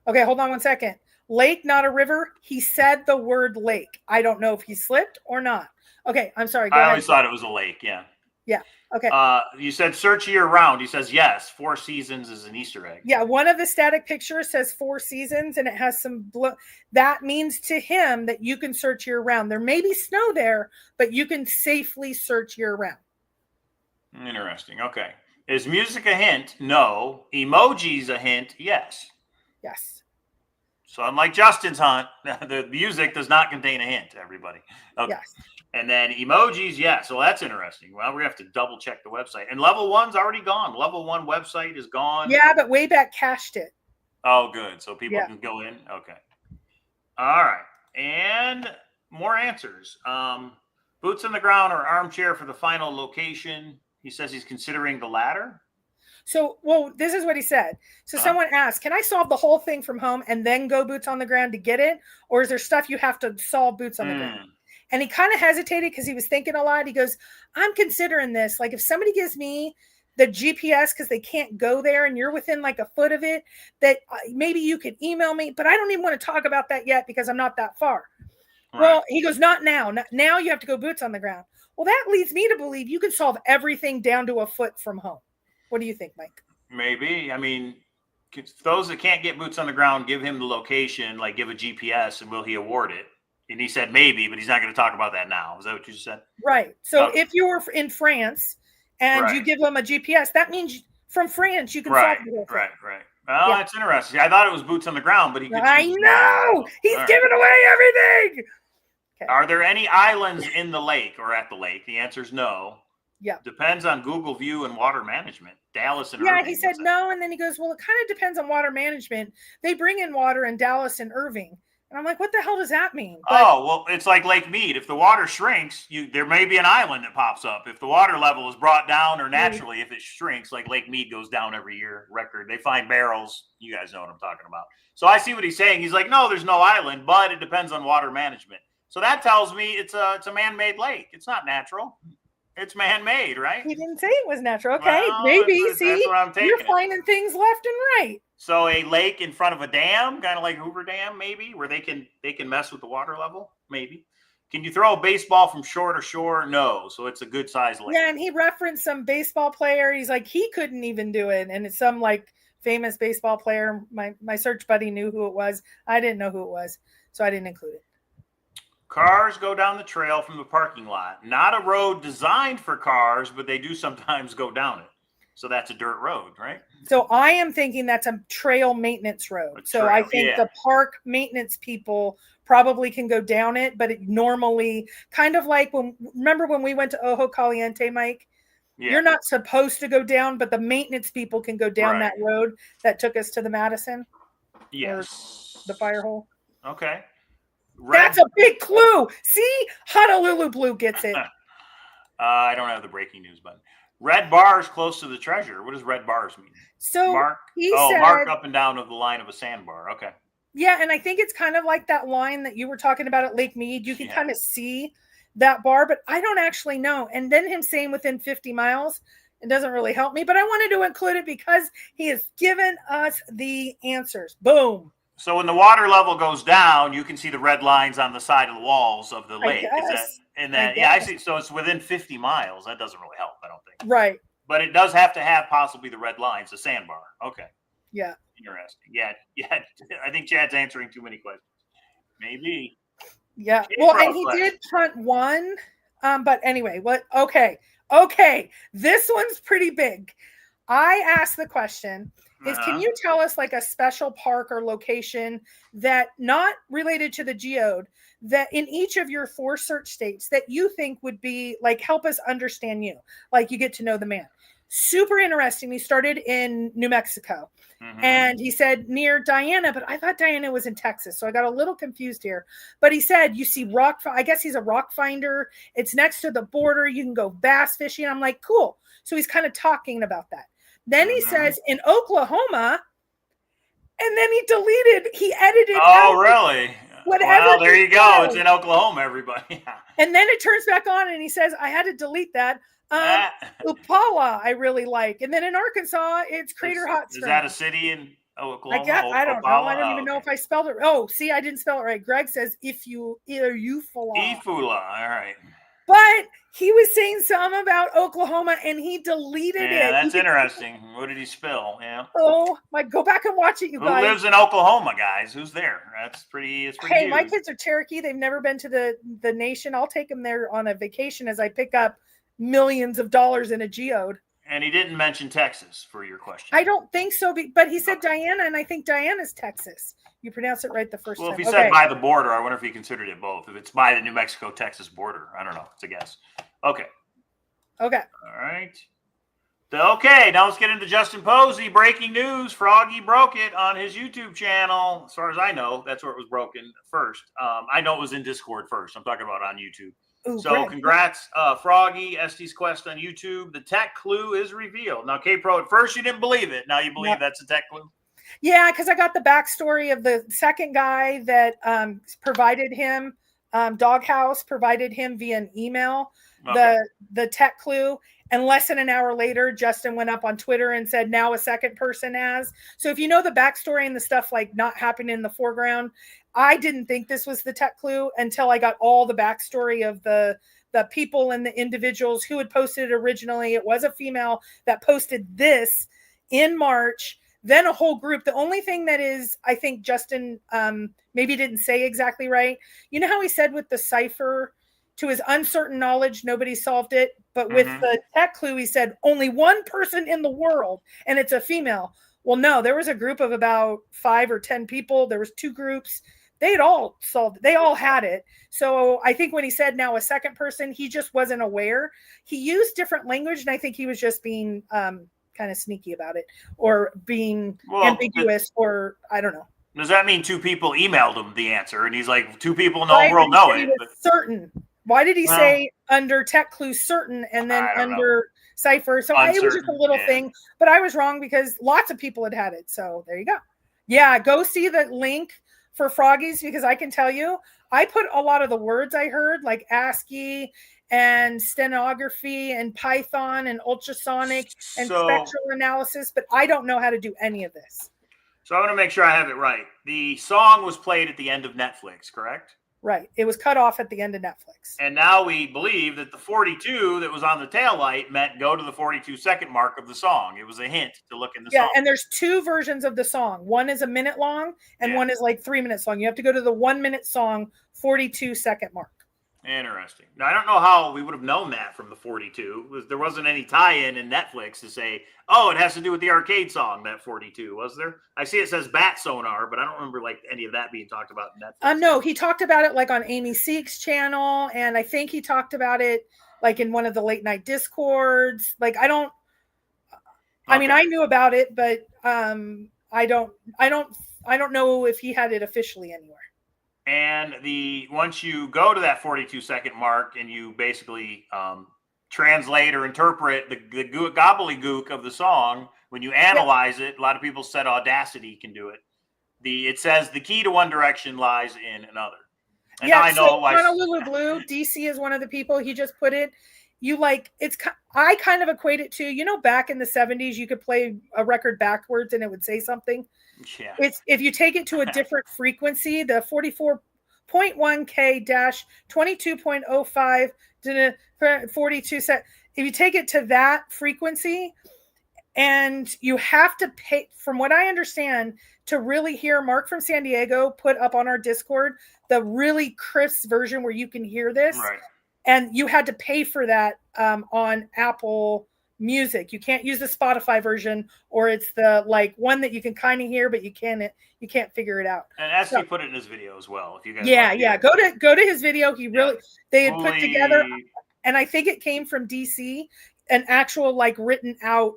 Okay, hold on 1 second. Lake, not a river. He said the word lake. I don't know if he slipped or not. Okay, I'm sorry. Go ahead. I always thought it was a lake. Yeah. Yeah. Okay. You said search year round. He says yes. 4 seasons is an Easter egg. Yeah, one of the static pictures says 4 seasons, and it has some blue. That means to him that you can search year round. There may be snow there, but you can safely search year round. Interesting. Okay. Is music a hint? No. Emojis a hint? Yes. Yes. So unlike Justin's hunt, the music does not contain a hint, everybody. Okay. Yes. And then emojis, yeah. So that's interesting. Well, we're going to have to double check the website. And level 1's already gone. Level 1 website is gone. Yeah, but Wayback cached it. Oh, good. So people can go in. Okay. All right. And more answers. Boots on the ground or armchair for the final location. He says he's considering the latter. So, well, this is what he said. So someone asked, can I solve the whole thing from home and then go boots on the ground to get it? Or is there stuff you have to solve boots on the ground? And he kind of hesitated because he was thinking a lot. He goes, I'm considering this. Like if somebody gives me the GPS because they can't go there and you're within like a foot of it, that maybe you could email me, but I don't even want to talk about that yet because I'm not that far. Right. Well, he goes, not now. Now you have to go boots on the ground. Well, that leads me to believe you can solve everything down to a foot from home. What do you think, Mike? Maybe. I mean, those that can't get boots on the ground, give him the location, like give a GPS, and will he award it? And he said maybe, but he's not going to talk about that now. Is that what you said? Right. So if you were in France and you give them a GPS, that means from France you can solve the whole thing. Right. Well, that's interesting. I thought it was boots on the ground, but he could. I know. He's giving away everything. Okay. Are there any islands in the lake or at the lake? The answer is no. Yeah. Depends on Google View and water management. Dallas and Irving. Yeah, he said no. And then he goes, well, it kind of depends on water management. They bring in water in Dallas and Irving. And I'm like, what the hell does that mean? But, well, it's like Lake Mead. If the water shrinks, there may be an island that pops up. If the water level is brought down or naturally, if it shrinks, like Lake Mead goes down every year, record. They find barrels. You guys know what I'm talking about. So I see what he's saying. He's like, no, there's no island, but it depends on water management. So that tells me it's a man-made lake. It's not natural. It's man-made, right? He didn't say it was natural. Okay, well, maybe. That's what I'm taking. You're finding things left and right. So a lake in front of a dam, kind of like Hoover Dam, maybe, where they can mess with the water level, maybe. Can you throw a baseball from shore to shore? No. So it's a good size lake. Yeah, and he referenced some baseball player. He's like, he couldn't even do it. And it's some like famous baseball player. My search buddy knew who it was. I didn't know who it was, so I didn't include it. Cars go down the trail from the parking lot. Not a road designed for cars, but they do sometimes go down it. So that's a dirt road, right? So I am thinking that's a trail maintenance road. I think the park maintenance people probably can go down it, but it normally kind of like remember when we went to Ojo Caliente, Mike? Yeah. You're not supposed to go down, but the maintenance people can go down that road that took us to the Madison. Yes. Or the fire hole. Okay. That's a big clue. See? Honolulu Blue gets it. I don't have the breaking news button. Red bars close to the treasure. What does red bars mean? So mark up and down of the line of a sandbar. Okay. Yeah, and I think it's kind of like that line that you were talking about at Lake Mead. You can kind of see that bar, but I don't actually know. And then him saying within 50 miles, it doesn't really help me, but I wanted to include it because he has given us the answers. Boom. So when the water level goes down, you can see the red lines on the side of the walls of the lake. I see. So it's within 50 miles. That doesn't really help, I don't think. Right. But it does have to have possibly the red lines, the sandbar. Okay. Yeah. Interesting. Yeah. I think Chad's answering too many questions. Maybe. Yeah. Well, and he did punt one. But anyway, okay. This one's pretty big. I asked the question can you tell us like a special park or location that not related to the geode that in each of your 4 search states that you think would be like, help us understand you, like you get to know the man. Super interesting. He started in New Mexico and he said near Diana, but I thought Diana was in Texas. So I got a little confused here, but he said, you see rock. I guess he's a rock finder. It's next to the border. You can go bass fishing. I'm like, cool. So he's kind of talking about that. Then he says in Oklahoma, and then he edited. Oh, really? Whatever. Well, there you go. It's in Oklahoma, everybody. And then it turns back on and he says, I had to delete that. Upala, I really like. And then in Arkansas, it's Crater Hot Springs. Is that a city in Oklahoma? I don't know. I don't even know if I spelled it. Oh, see, I didn't spell it right. Greg says Ifula. Ifula. All right. But he was saying something about Oklahoma and he deleted it. Yeah, that's interesting. What did he spill? Yeah. Oh, go back and watch it, you guys. Who lives in Oklahoma, guys? Who's there? It's pretty Hey, huge. my kids are Cherokee. They've never been to the nation. I'll take them there on a vacation as I pick up millions of dollars in a geode. And he didn't mention Texas for your question. I don't think so, but he said Diana, and I think Diana's Texas. You pronounce it right the first time. Well, if he said by the border, I wonder if he considered it both. If it's by the New Mexico-Texas border, I don't know. It's a guess. Okay. All right. Okay, now let's get into Justin Posey. Breaking news. Froggy broke it on his YouTube channel. As far as I know, that's where it was broken first. I know it was in Discord first. I'm talking about on YouTube. Ooh, so great. Congrats, Froggy, Estes Quest on YouTube. The tech clue is revealed. Now, K-Pro, at first you didn't believe it. Now you believe that's a tech clue? Yeah, because I got the backstory of the second guy that provided him, Doghouse provided him via an email, the tech clue. And less than an hour later, Justin went up on Twitter and said, now a second person has. So if you know the backstory and the stuff like not happening in the foreground, I didn't think this was the tech clue until I got all the backstory of the people and the individuals who had posted it originally. It was a female that posted this in March, then a whole group. The only thing that is, I think Justin maybe didn't say exactly right. You know how he said with the cipher, to his uncertain knowledge, nobody solved it. But with the tech clue, he said only one person in the world, and it's a female. Well, no, there was a group of about 5 or 10 people. There was 2 groups. They'd all solved it. They all had it. So I think when he said now a second person, he just wasn't aware. He used different language, and I think he was just being kind of sneaky about it or being ambiguous, or I don't know. Does that mean 2 people emailed him the answer, and he's like, 2 people in the whole world know it? Certain. Why did he say under tech clue certain and then under cipher? So it was just a little thing, but I was wrong because lots of people had it. So there you go. Yeah, go see the link for Froggies, because I can tell you, I put a lot of the words I heard, like ASCII and stenography and Python and ultrasonic and spectral analysis, but I don't know how to do any of this. So I want to make sure I have it right. The song was played at the end of Netflix, correct? Right. It was cut off at the end of Netflix. And now we believe that the 42 that was on the taillight meant go to the 42-second mark of the song. It was a hint to look in the song. Yeah, and there's 2 versions of the song. One is a minute long, and one is like 3 minutes long. You have to go to the 1-minute song, 42-second mark. Interesting. Now, I don't know how we would have known that from the 42. There wasn't any tie-in in Netflix to say, oh, it has to do with the arcade song, that 42, was there? I see it says Bat Sonar, but I don't remember like any of that being talked about in Netflix. No, he talked about it like on Amy Seek's channel, and I think he talked about it like in one of the late night discords. Like I mean, I knew about it, but I don't know if he had it officially anywhere. And once you go to that 42-second mark and you basically translate or interpret the gobbledygook of the song, when you analyze it, a lot of people said Audacity can do it. It says the key to one direction lies in another. And I know Honolulu Blue, DC is one of the people. He just put it. I kind of equate it to, back in the 70s, you could play a record backwards and it would say something. Yeah. It's if you take it to a different frequency, the 44.1K-22.05 to 42 set. If you take it to that frequency, and you have to pay, from what I understand, to really hear Mark from San Diego put up on our Discord the really crisp version where you can hear this. Right. And you had to pay for that on Apple Music. You can't use the Spotify version, or it's the one that you can kind of hear, but you can't figure it out. And Esty put it in his video as well. If you guys, go to his video. He really they had put together, and I think it came from DC, an actual written out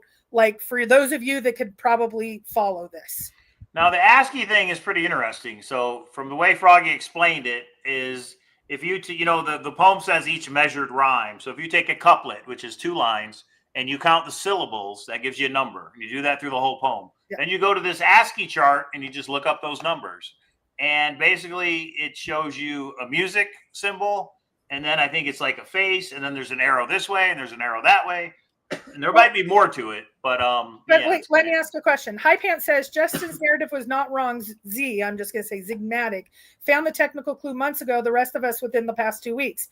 for those of you that could probably follow this. Now the ASCII thing is pretty interesting. So from the way Froggy explained it is, if you the poem says each measured rhyme. So if you take a couplet, which is 2 lines, and you count the syllables, that gives you a number. You do that through the whole poem. Yeah. Then you go to this ASCII chart and you just look up those numbers. And basically it shows you a music symbol. And then I think it's like a face. And then there's an arrow this way and there's an arrow that way. And there might be more to it. But wait, let me ask a question. High Pants says, Justin's narrative was not wrong. I'm just going to say Zigmatic. Found the technical clue months ago. The rest of us within the past 2 weeks.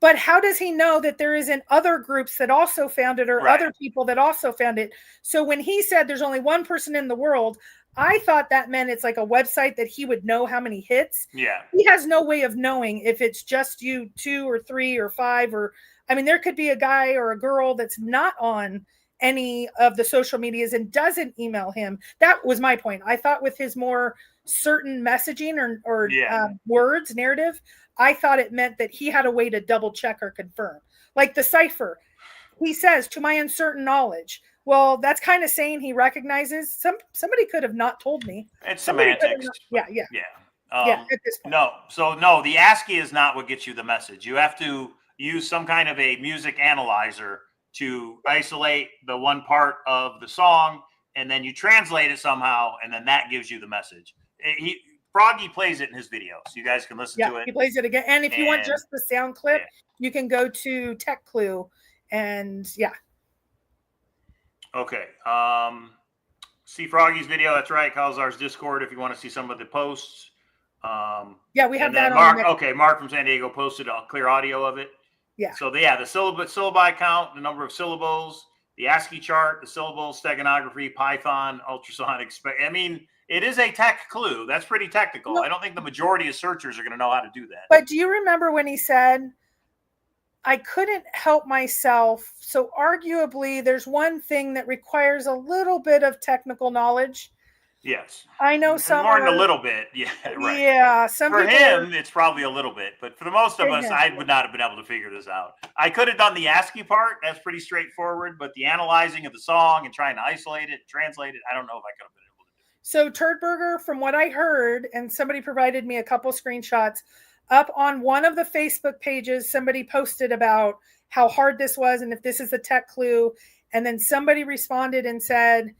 But how does he know that there isn't other groups that also found it, or other people that also found it? So when he said there's only one person in the world, I thought that meant it's like a website that he would know how many hits. Yeah. He has no way of knowing if it's just you, 2 or 3 or 5, or, I mean, there could be a guy or a girl that's not on any of the social medias and doesn't email him. That was my point. I thought with his more certain messaging or words, narrative, I thought it meant that he had a way to double check or confirm. Like the cipher, he says, to my uncertain knowledge. Well, that's kind of saying he recognizes somebody could have not told me. It's semantics. Yeah. At this point. No, the ASCII is not what gets you the message. You have to use some kind of a music analyzer to isolate the one part of the song, and then you translate it somehow, and then that gives you the message. Froggy plays it in his video, so you guys can listen to it. He plays it again. And if you want just the sound clip, you can go to Tech Clue and Okay. See Froggy's video. That's right. Cowlazars Discord if you want to see some of the posts. We have that Mark, on Mark from San Diego posted a clear audio of it. Yeah. So the syllabi count, the number of syllables, the ASCII chart, the syllables, steganography, Python, ultrasonic. I mean, it is a tech clue. That's pretty technical. Well, I don't think the majority of searchers are going to know how to do that. But do you remember when he said, I couldn't help myself? So arguably, there's one thing that requires a little bit of technical knowledge. Yes. I know some more than a little bit. Yeah, right. Yeah. For him, it's probably a little bit. But for the most of us, I would not have been able to figure this out. I could have done the ASCII part. That's pretty straightforward. But the analyzing of the song and trying to isolate it, translate it, I don't know if I could have been able to do it. So Turdberger, from what I heard, and somebody provided me a couple screenshots, up on one of the Facebook pages, somebody posted about how hard this was and if this is the tech clue. And then somebody responded and said,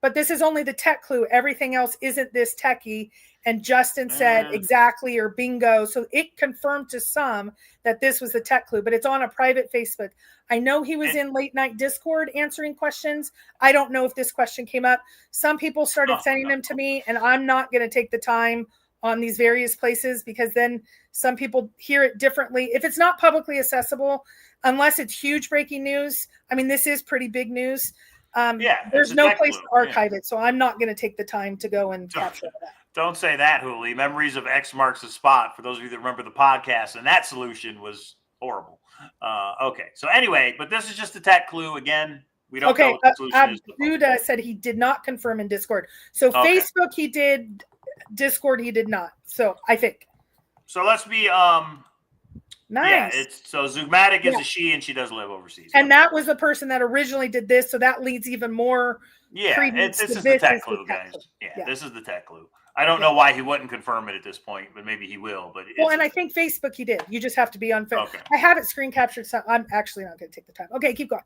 but this is only the tech clue. Everything else isn't this techie. And Justin said exactly, or bingo. So it confirmed to some that this was the tech clue, but it's on a private Facebook. I know he was in late night Discord answering questions. I don't know if this question came up. Some people started sending them to me, and I'm not going to take the time on these various places because then some people hear it differently. If it's not publicly accessible, unless it's huge breaking news, I mean, this is pretty big news. There's no place to archive it, so I'm not going to take the time to go and capture that. Don't say that, Hooli. Memories of X marks the spot. For those of you that remember the podcast, and that solution was horrible. Okay, so anyway, but this is just a tech clue again. We don't know what the solution is. Duda said he did not confirm in Discord. So Facebook he did, Discord he did not. So I think. So let's be nice. Yeah, so Zugmatic is a she, and she does live overseas. And that was the person that originally did this, so that leads even more. Yeah, this is the tech clue, guys. Yeah, this is the tech clue. I don't know why he wouldn't confirm it at this point, but maybe he will. But and I think Facebook he did. You just have to be on Facebook. I have it screen captured, so I'm actually not going to take the time. Okay, keep going.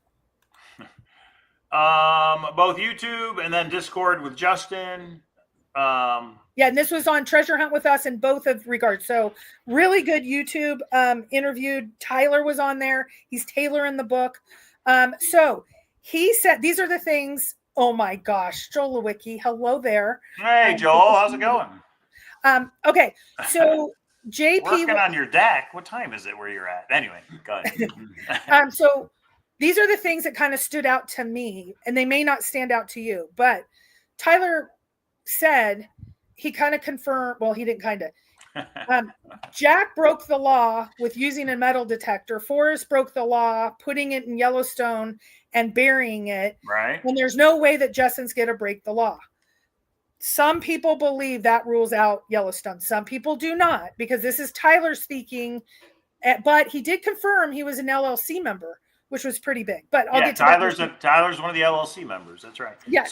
Both YouTube and then Discord with Justin. And this was on Treasure Hunt with us in both of regards. So really good YouTube interviewed. Tyler was on there. He's Taylor in the book. So he said, these are the things. Oh my gosh, Joel Lewicki. Hello there. Hey, Joel, how's it going? Okay, so JP working on your deck. What time is it where you're at? Anyway, go ahead. So these are the things that kind of stood out to me, and they may not stand out to you, but Tyler said he kind of confirmed. Well, he didn't kind of. Jack broke the law with using a metal detector. Forrest broke the law, putting it in Yellowstone and burying it. Right. And there's no way that Justin's going to break the law. Some people believe that rules out Yellowstone. Some people do not, because this is Tyler speaking. But he did confirm he was an LLC member, which was pretty big. But I'll get to Tyler's one of the LLC members. That's right. Yeah.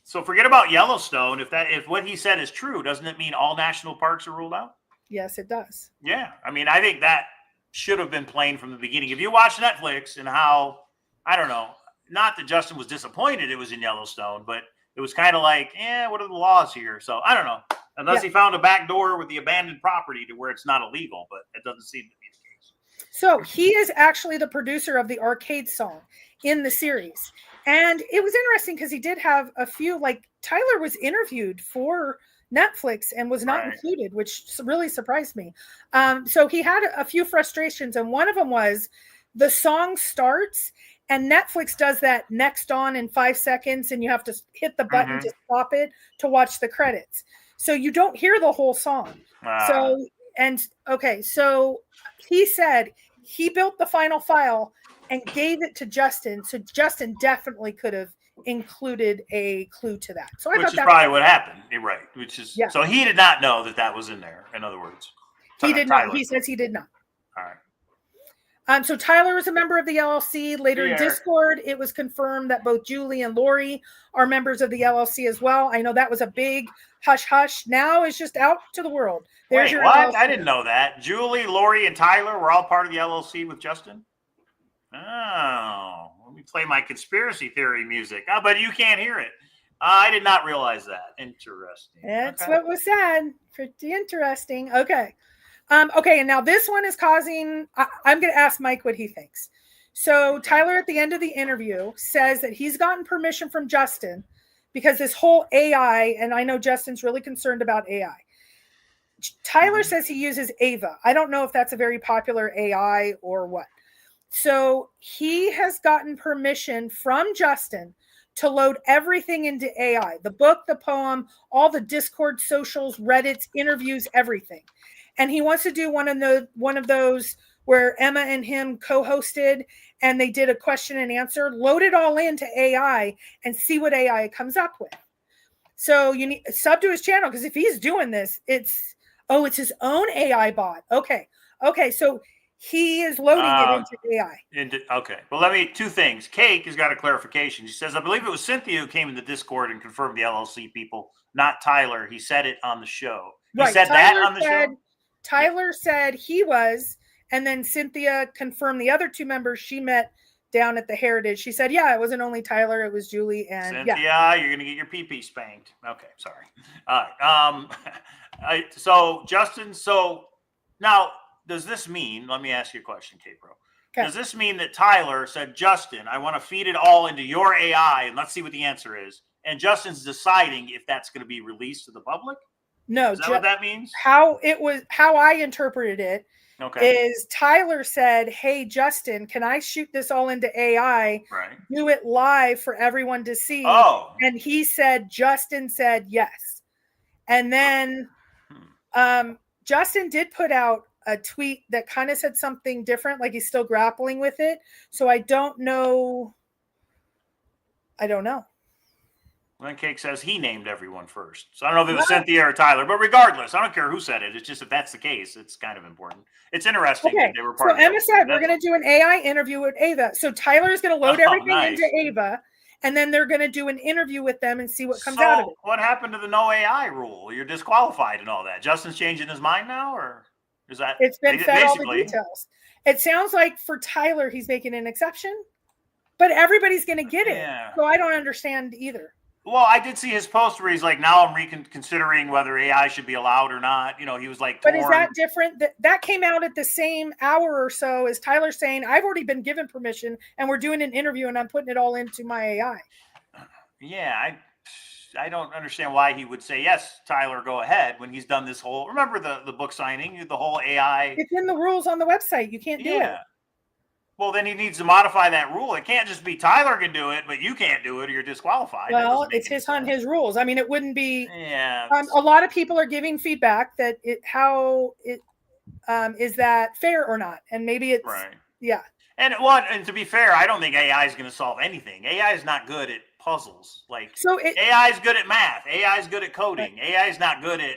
So forget about Yellowstone. If what he said is true, doesn't it mean all national parks are ruled out? Yes, it does. Yeah. I mean, I think that should have been plain from the beginning. If you watch Netflix and how, I don't know, not that Justin was disappointed it was in Yellowstone, but it was kind of like, what are the laws here? So I don't know. Unless he found a back door with the abandoned property to where it's not illegal, but it doesn't seem to be the case. So he is actually the producer of the arcade song in the series. And it was interesting because he did have a few, like Tyler was interviewed for Netflix and was not Right. included, which really surprised me. So he had a few frustrations, and one of them was the song starts and Netflix does that next on in 5 seconds, and you have to hit the button to stop it to watch the credits. So you don't hear the whole song. So he said he built the final file and gave it to Justin. So Justin definitely could have included a clue to that. So I which thought is that probably what happened. You're right. Which is Yeah. so he did not know that that was in there. In other words, he did not. Tyler. He says he did not. All right. So Tyler was a member of the LLC. Later in Yeah. Discord, it was confirmed that both Julie and Lori are members of the LLC as well. I know that was a big hush hush. Now it's just out to the world. There's Wait, your what? LLC. I didn't know that. Julie, Lori, and Tyler were all part of the LLC with Justin? Oh, let me play my conspiracy theory music. Oh, but you can't hear it. I did not realize that. Interesting. That's Okay. what was said. Pretty interesting. Okay. Okay, and now this one is causing, I'm going to ask Mike what he thinks. So Tyler at the end of the interview says that he's gotten permission from Justin because this whole AI, and I know Justin's really concerned about AI. Tyler says he uses Ava. I don't know if that's a very popular AI or what. So he has gotten permission from Justin to load everything into AI, the book, the poem, all the Discord socials, Reddits, interviews, everything. And he wants to do one of those where Emma and him co-hosted and they did a question and answer, load it all into AI and see what AI comes up with. So you need sub to his channel, because if he's doing this, it's his own AI bot. Okay. So he is loading it into AI. Okay. Well, two things. Cake has got a clarification. She says, I believe it was Cynthia who came in the Discord and confirmed the LLC people, not Tyler. He said it on the show. He said that on the show? Tyler said he was, and then Cynthia confirmed the other two members she met down at the Heritage. She said, yeah, it wasn't only Tyler, it was Julie. And Cynthia, you're going to get your pee-pee spanked. Okay, sorry. All right. So, Justin, now, does this mean, let me ask you a question, K-Pro. Okay. Does this mean that Tyler said, Justin, I want to feed it all into your AI, and let's see what the answer is, and Justin's deciding if that's going to be released to the public? No, is that what that means? How I interpreted it is Tyler said, hey, Justin, can I shoot this all into AI? Right. Do it live for everyone to see. Oh. And Justin said yes. And then Justin did put out a tweet that kind of said something different, like he's still grappling with it. So I don't know. Then Cake says he named everyone first. So I don't know if it was Cynthia or Tyler, but regardless, I don't care who said it. It's just if that's the case, it's kind of important. It's interesting that they were part of it. So Emma said we're going to do an AI interview with Ava. So Tyler is going to load everything into Ava, and then they're going to do an interview with them and see what comes out of it. What happened to the no AI rule? You're disqualified and all that. Justin's changing his mind now, or is that? It's been fed all the details. It sounds like for Tyler, he's making an exception, but everybody's going to get it. So I don't understand either. Well, I did see his post where he's like, now I'm reconsidering whether AI should be allowed or not. You know, he was like, torn. But is that different? That came out at the same hour or so as Tyler saying, I've already been given permission and we're doing an interview and I'm putting it all into my AI. Yeah, I don't understand why he would say, yes, Tyler, go ahead, when he's done this whole, remember the book signing, the whole AI. It's in the rules on the website. You can't do it. Well, then he needs to modify that rule. It can't just be Tyler can do it, but you can't do it or you're disqualified. Well, it's his rules. I mean, it wouldn't be. Yeah. A lot of people are giving feedback that is that fair or not? And maybe it's. Right. Yeah. And to be fair, I don't think AI is going to solve anything. AI is not good at puzzles. AI is good at math. AI is good at coding. Right. AI is not good at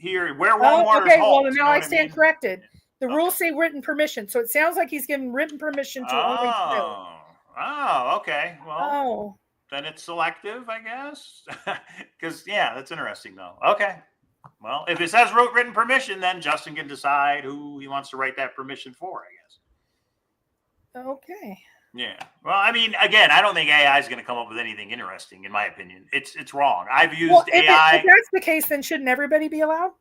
where warm water is Well, now I stand corrected. The rules say written permission, so it sounds like he's given written permission to only two. Oh, okay. Well, then it's selective, I guess. Because that's interesting, though. Okay. Well, if it says written permission, then Justin can decide who he wants to write that permission for, I guess. Okay. Yeah. Well, I mean, again, I don't think AI is going to come up with anything interesting, in my opinion. It's wrong. I've used AI. If that's the case, then shouldn't everybody be allowed?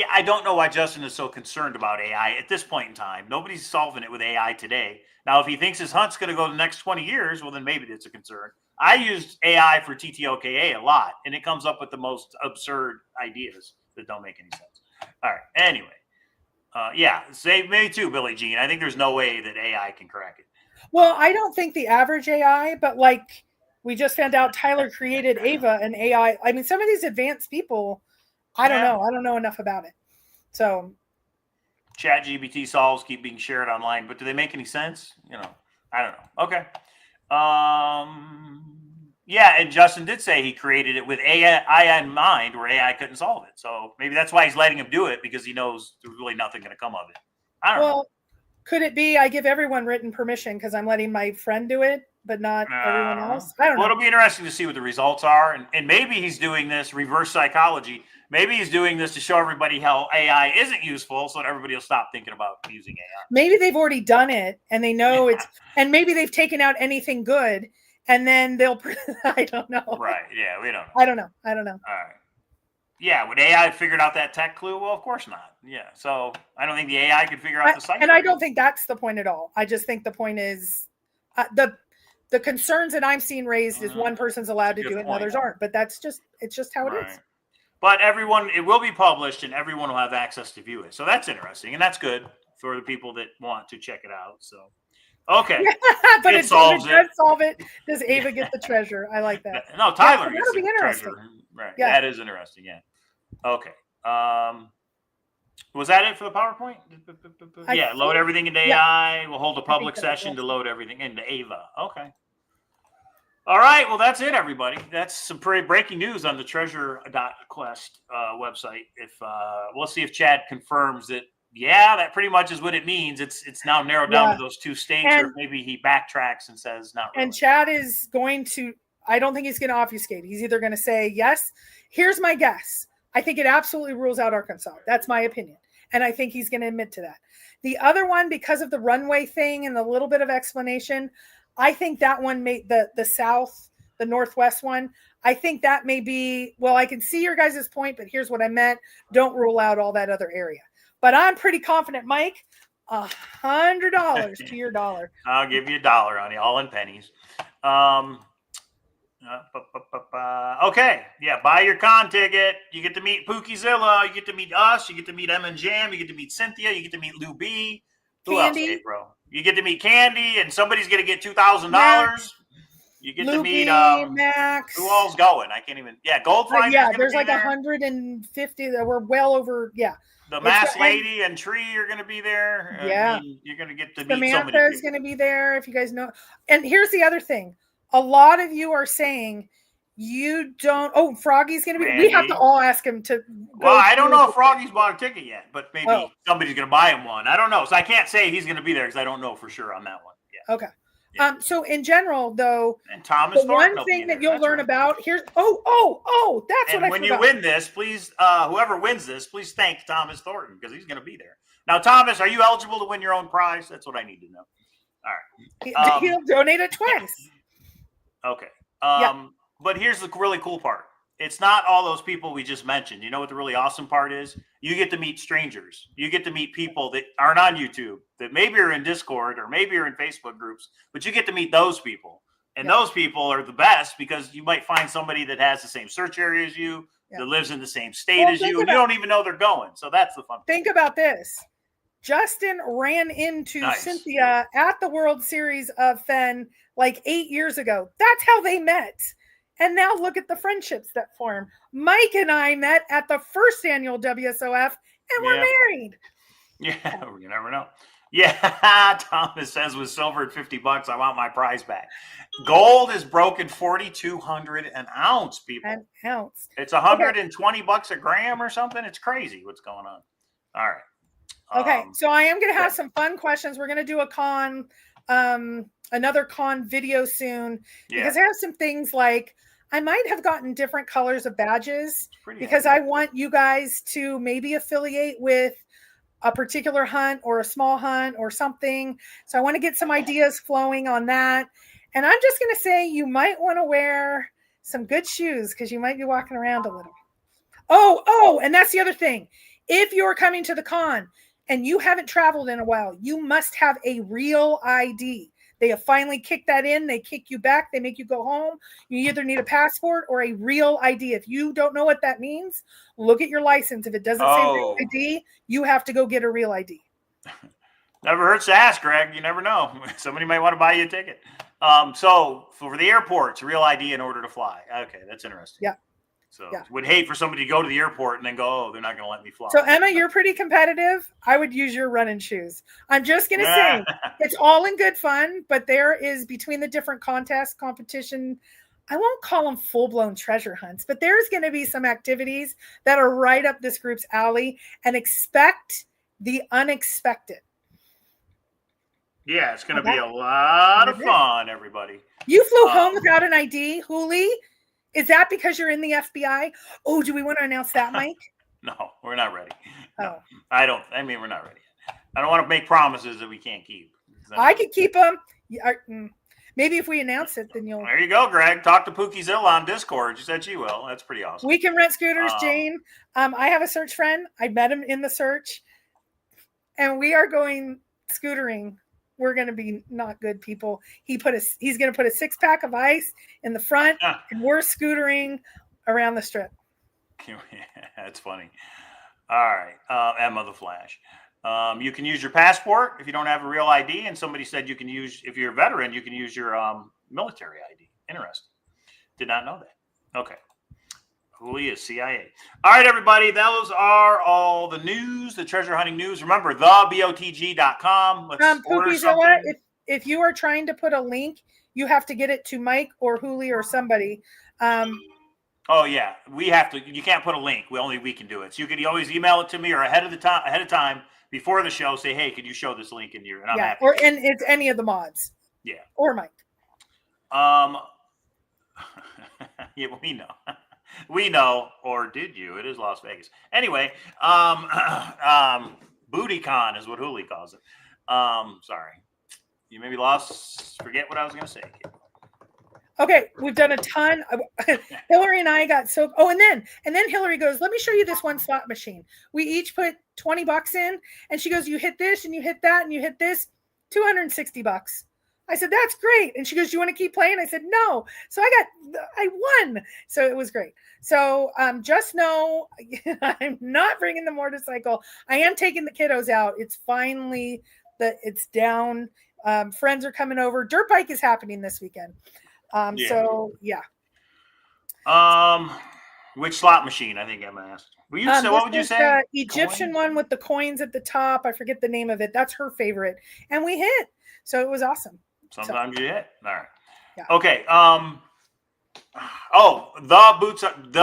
Yeah, I don't know why Justin is so concerned about AI at this point in time. Nobody's solving it with AI today. Now, if he thinks his hunt's going to go the next 20 years, well, then maybe it's a concern. I used AI for TTLKA a lot, and it comes up with the most absurd ideas that don't make any sense. All right. Anyway, yeah, say me too, Billie Jean. I think there's no way that AI can crack it. Well, I don't think the average AI, but like we just found out Tyler created Ava, an AI. I mean, some of these advanced people, I don't know. I don't know enough about it. So ChatGPT solves keep being shared online, but do they make any sense? You know, I don't know. Okay. Yeah, and Justin did say he created it with AI in mind, where AI couldn't solve it. So maybe that's why he's letting him do it, because he knows there's really nothing going to come of it. I don't know. Could it be I give everyone written permission because I'm letting my friend do it, but not everyone else? I don't know. Well, it'll be interesting to see what the results are. And maybe he's doing this reverse psychology. Maybe he's doing this to show everybody how AI isn't useful so that everybody will stop thinking about using AI. Maybe they've already done it and they know it's, and maybe they've taken out anything good and then they'll, I don't know. Right. Yeah, we don't know. I don't know. All right. Yeah, would AI have figured out that tech clue? Well, of course not. Yeah, so I don't think the AI could figure out the cipher. And I don't think that's the point at all. I just think the point is the concerns that I'm seeing raised is one person's allowed to do it and others aren't. But it's just how it is. But it will be published and everyone will have access to view it. So that's interesting. And that's good for the people that want to check it out. So, okay. But it does solve it. Does Ava get the treasure? I like that. No, Tyler gets the treasure. Right. Yeah. That is interesting. Yeah. Okay. Was that it for the PowerPoint? Yeah. Load everything into AI. We'll hold a public session to load everything into Ava. Okay. All right. Well, that's it, everybody. That's some pretty breaking news on the TREZOR.QUEST website. We'll see if Chad confirms that. Yeah, that pretty much is what it means. It's now narrowed down to those two states, or maybe he backtracks and says not really. And Chad is going to, I don't think he's going to obfuscate. He's either going to say, yes, here's my guess. I think it absolutely rules out Arkansas. That's my opinion. And I think he's going to admit to that. The other one, because of the runway thing and the little bit of explanation, I think that one made the south, the northwest one. I think that may be, well, I can see your guys' point, but here's what I meant. Don't rule out all that other area. But I'm pretty confident, Mike, $100 to your dollar. I'll give you $1, honey, all in pennies. Okay. Yeah. Buy your con ticket. You get to meet Pookizilla. You get to meet us. You get to meet Em and Jam. You get to meet Cynthia. You get to meet Lou B. Who Candy. else, bro? You get to meet Candy, and somebody's going to get $2,000. You get to meet Max. Who all's going? I can't even. Yeah, Goldfinger. Yeah, there's like 150 that were well over. Yeah. The Masked Lady and Tree are going to be there. Yeah. I mean, you're going to get to meet somebody. Samantha is going to be there, if you guys know. And here's the other thing. A lot of you are saying you don't. Oh, Froggy's going to be. Randy. We have to all ask him to go. Well, I don't know if Froggy's bought a ticket yet, but maybe somebody's going to buy him one. I don't know. So I can't say he's going to be there because I don't know for sure on that one. Yeah. Okay. Yeah. So in general, though, and Thomas the one thing that you'll learn about here's that's what I forgot. When you win this, please, whoever wins this, please thank Thomas Thornton because he's going to be there. Now, Thomas, are you eligible to win your own prize? That's what I need to know. All right. He'll donate it twice. Okay. But here's the really cool part. It's not all those people we just mentioned. You know what the really awesome part is? You get to meet strangers. You get to meet people that aren't on YouTube, that maybe are in Discord or maybe are in Facebook groups, but you get to meet those people. And those people are the best because you might find somebody that has the same search area as you, that lives in the same state as you, and you don't even know they're going. So that's the fun part. Think about this. Justin ran into Cynthia at the World Series of Fen like 8 years ago. That's how they met. And now look at the friendships that form. Mike and I met at the first annual WSOF, and we're married. Yeah, you never know. Yeah, Thomas says with silver at $50, I want my prize back. Gold is broken $4,200 an ounce, people. An ounce. It's $120 a gram or something. It's crazy what's going on. All right. Okay, so I am going to have some fun questions. We're going to do a con, another con video soon because I have some things like I might have gotten different colors of badges because I want you guys to maybe affiliate with a particular hunt or a small hunt or something. So I want to get some ideas flowing on that. And I'm just going to say you might want to wear some good shoes because you might be walking around a little. Oh, and that's the other thing. If you're coming to the con and you haven't traveled in a while, you must have a real ID. They have finally kicked that in. They kick you back. They make you go home. You either need a passport or a real ID. If you don't know what that means, look at your license. If it doesn't say real ID, you have to go get a real ID. Never hurts to ask, Greg. You never know. Somebody might want to buy you a ticket. So for the airports, real ID in order to fly. Okay, that's interesting. Yeah. So would hate for somebody to go to the airport and then go, oh, they're not going to let me fly. So Emma, you're pretty competitive. I would use your running shoes. I'm just going to say it's all in good fun, but there is between the different contests, competition, I won't call them full-blown treasure hunts, but there's going to be some activities that are right up this group's alley, and expect the unexpected. Yeah, it's going to be a lot of fun, everybody. You flew home without an ID, Hooli? Is that because you're in the FBI? Oh, do we want to announce that, Mike? No, we're not ready. No, oh. We're not ready. I don't want to make promises that we can't keep. I could keep them. Maybe if we announce it, then you'll. There you go, Greg. Talk to Pookie Zilla on Discord. You said she will. That's pretty awesome. We can rent scooters, Jane. I have a search friend. I met him in the search. And we are going scootering. We're going to be not good people. He's going to put a 6-pack of ice in the front, and we're scootering around the strip. That's funny. All right. Emma the Flash. You can use your passport if you don't have a real ID. And somebody said you can use, if you're a veteran, you can use your military ID. Interesting. Did not know that. Okay. Who he is, CIA. All right, everybody. Those are all the news, the treasure hunting news. Remember, thebotg.com. Let's order something. If you are trying to put a link, you have to get it to Mike or Hooli or somebody. Oh yeah, we have to. You can't put a link. We can do it. So you can always email it to me or ahead of time before the show. Say, hey, could you show this link in your? And I'm happy. And it's any of the mods. Yeah. Or Mike. Yeah, we know. We know, or did you? It is Las Vegas. Anyway, BootyCon is what Hooli calls it. Sorry. You maybe forget what I was going to say. Okay, we've done a ton. Hillary and I got so. Oh, and then Hillary goes, "Let me show you this one slot machine. We each put $20 in, and she goes, you hit this, and you hit that, and you hit this, $260." I said, "That's great." And she goes, "Do you want to keep playing?" I said, "No." So I won. So it was great. So just know I'm not bringing the motorcycle. I am taking the kiddos out. It's finally it's down. Friends are coming over. Dirt bike is happening this weekend. So yeah. Which slot machine? I think Emma asked. What would you say? The Egyptian one with the coins at the top. I forget the name of it. That's her favorite. And we hit. So it was awesome. Sometimes you hit. All right. Yeah. Okay.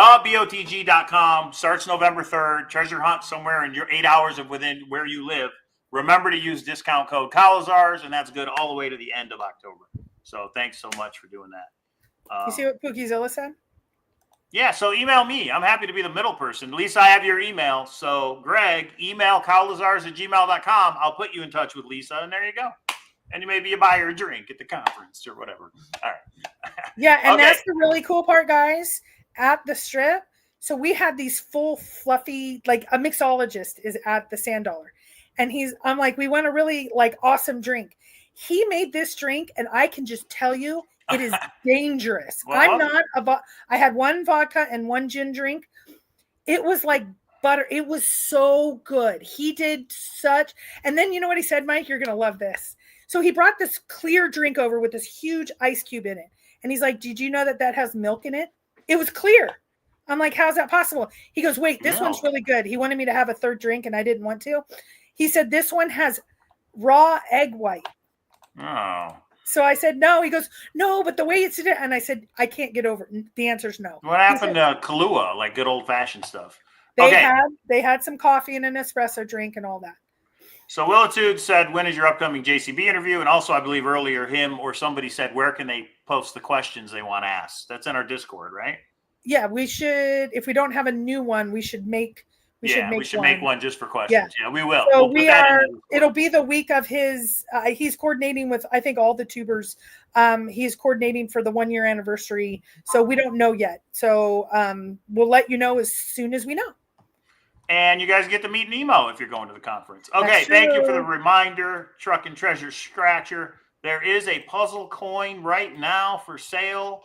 thebotg.com starts November 3rd. Treasure hunt somewhere in your 8 hours of within where you live. Remember to use discount code Cowlazars, and that's good all the way to the end of October. So thanks so much for doing that. You see what Pookie Zilla said? Yeah, so email me. I'm happy to be the middle person. At least I have your email. So, Greg, email cowlazars@gmail.com. I'll put you in touch with Lisa, and there you go. And maybe you buy her a drink at the conference or whatever. All right. Yeah, and that's the really cool part, guys, at the strip. So we had these full, fluffy, like a mixologist is at the Sand Dollar. And I'm like, we want a really awesome drink. He made this drink, and I can just tell you, it is dangerous. I'm not I had one vodka and one gin drink. It was like butter. It was so good. He did and then you know what he said, Mike? You're going to love this. So he brought this clear drink over with this huge ice cube in it. And he's like, "Did you know that has milk in it?" It was clear. I'm like, "How's that possible?" He goes, "Wait, this one's really good." He wanted me to have a third drink, and I didn't want to. He said, "This one has raw egg white." Oh. So I said, "No." He goes, "No, but the way it's did it." And I said, "I can't get over it." The answer's no. What happened to Kahlua, like good old fashioned stuff? They had some coffee and an espresso drink and all that. So Willitude said, when is your upcoming JCB interview? And also, I believe earlier him or somebody said, where can they post the questions they want to ask? That's in our Discord, right? Yeah, we should. If we don't have a new one, we should make. We should make one just for questions. Yeah, we will. So it'll be the week of his. He's coordinating with, I think, all the tubers. He's coordinating for the 1-year anniversary. So we don't know yet. So we'll let you know as soon as we know. And you guys get to meet Nemo if you're going to the conference. Okay, That's thank you for the true. reminder, Truck and Treasure Scratcher. There is a puzzle coin right now for sale,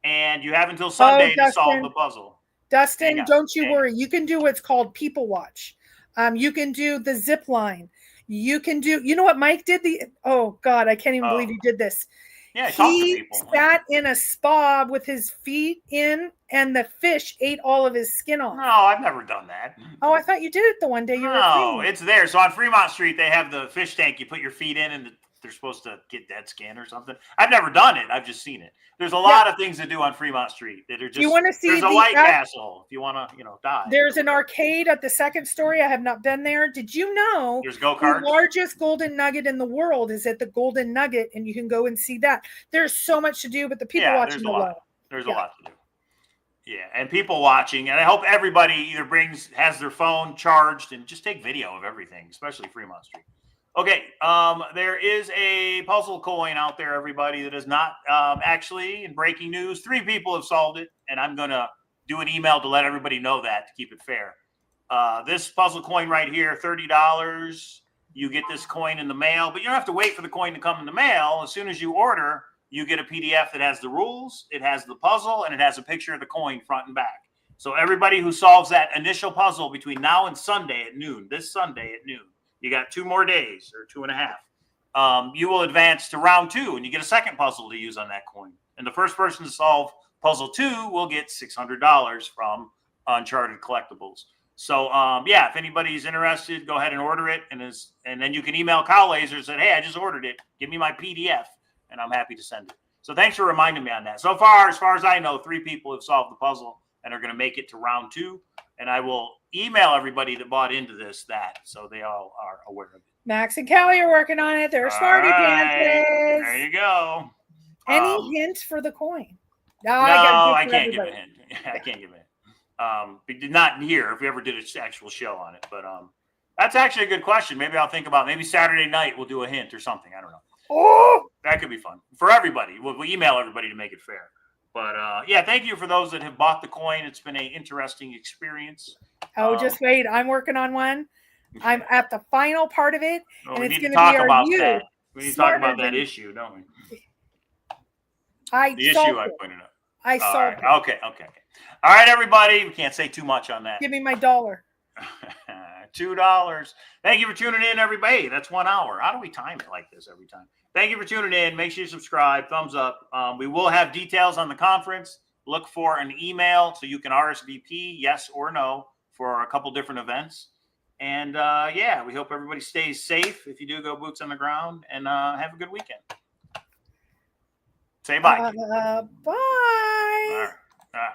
and you have until Sunday to solve the puzzle. Dustin, don't you worry. You can do what's called People Watch. You can do the zip line. You can do, you know what Mike did? Oh God, I can't even believe he did this. Yeah, he sat in a spa with his feet in, and the fish ate all of his skin off. No, I've never done that. Oh, I thought you did it the one day you were. No, it's there. So on Fremont Street, they have the fish tank. You put your feet in, and they're supposed to get dead skin or something. I've never done it. I've just seen it. There's a lot of things to do on Fremont Street that are just. You want to see there's a White Castle if you want to, dive. There's an arcade at the second story. I have not been there. Did you know there's go-karts? The largest golden nugget in the world is at the Golden Nugget, and you can go and see that. There's so much to do, but the people watching below. There's a lot to do. Yeah, and people watching, and I hope everybody either has their phone charged and just take video of everything, especially Fremont Street. Okay, there is a puzzle coin out there, everybody, that is not actually, in breaking news, 3 people have solved it, and I'm going to do an email to let everybody know that to keep it fair. This puzzle coin right here, $30. You get this coin in the mail, but you don't have to wait for the coin to come in the mail. As soon as you order, you get a PDF that has the rules, it has the puzzle, and it has a picture of the coin front and back. So everybody who solves that initial puzzle between now and Sunday at noon, this Sunday at noon, you got 2 more days or 2.5. You will advance to round 2, and you get a second puzzle to use on that coin. And the first person to solve puzzle 2 will get $600 from Uncharted Collectibles. So, if anybody's interested, go ahead and order it. And then you can email Cowlazars and say, hey, I just ordered it. Give me my PDF, and I'm happy to send it. So thanks for reminding me on that. So far, as far as I know, 3 people have solved the puzzle and are going to make it to round 2. And I will email everybody that bought into this so they all are aware of it. Max and Kelly are working on it. They're smarty pants. There you go. Any hint for the coin? No, I can't give a hint. I can't give a hint. But not here if we ever did an actual show on it. But that's actually a good question. Maybe I'll think about maybe Saturday night we'll do a hint or something. I don't know. Oh, that could be fun for everybody. We'll email everybody to make it fair. But thank you for those that have bought the coin. It's been an interesting experience. Oh, just wait. I'm working on one. I'm at the final part of it. And it's going to be our that. We need to talk about that issue, don't we? The issue I pointed out. I solved it. Okay. All right, everybody. We can't say too much on that. Give me my $1. $2. Thank you for tuning in, everybody. That's 1 hour. How do we time it like this every time? Thank you for tuning in. Make sure you subscribe. Thumbs up. We will have details on the conference. Look for an email so you can RSVP, yes or no, for a couple different events. And, we hope everybody stays safe if you do go boots on the ground. And have a good weekend. Say bye. Bye. All right.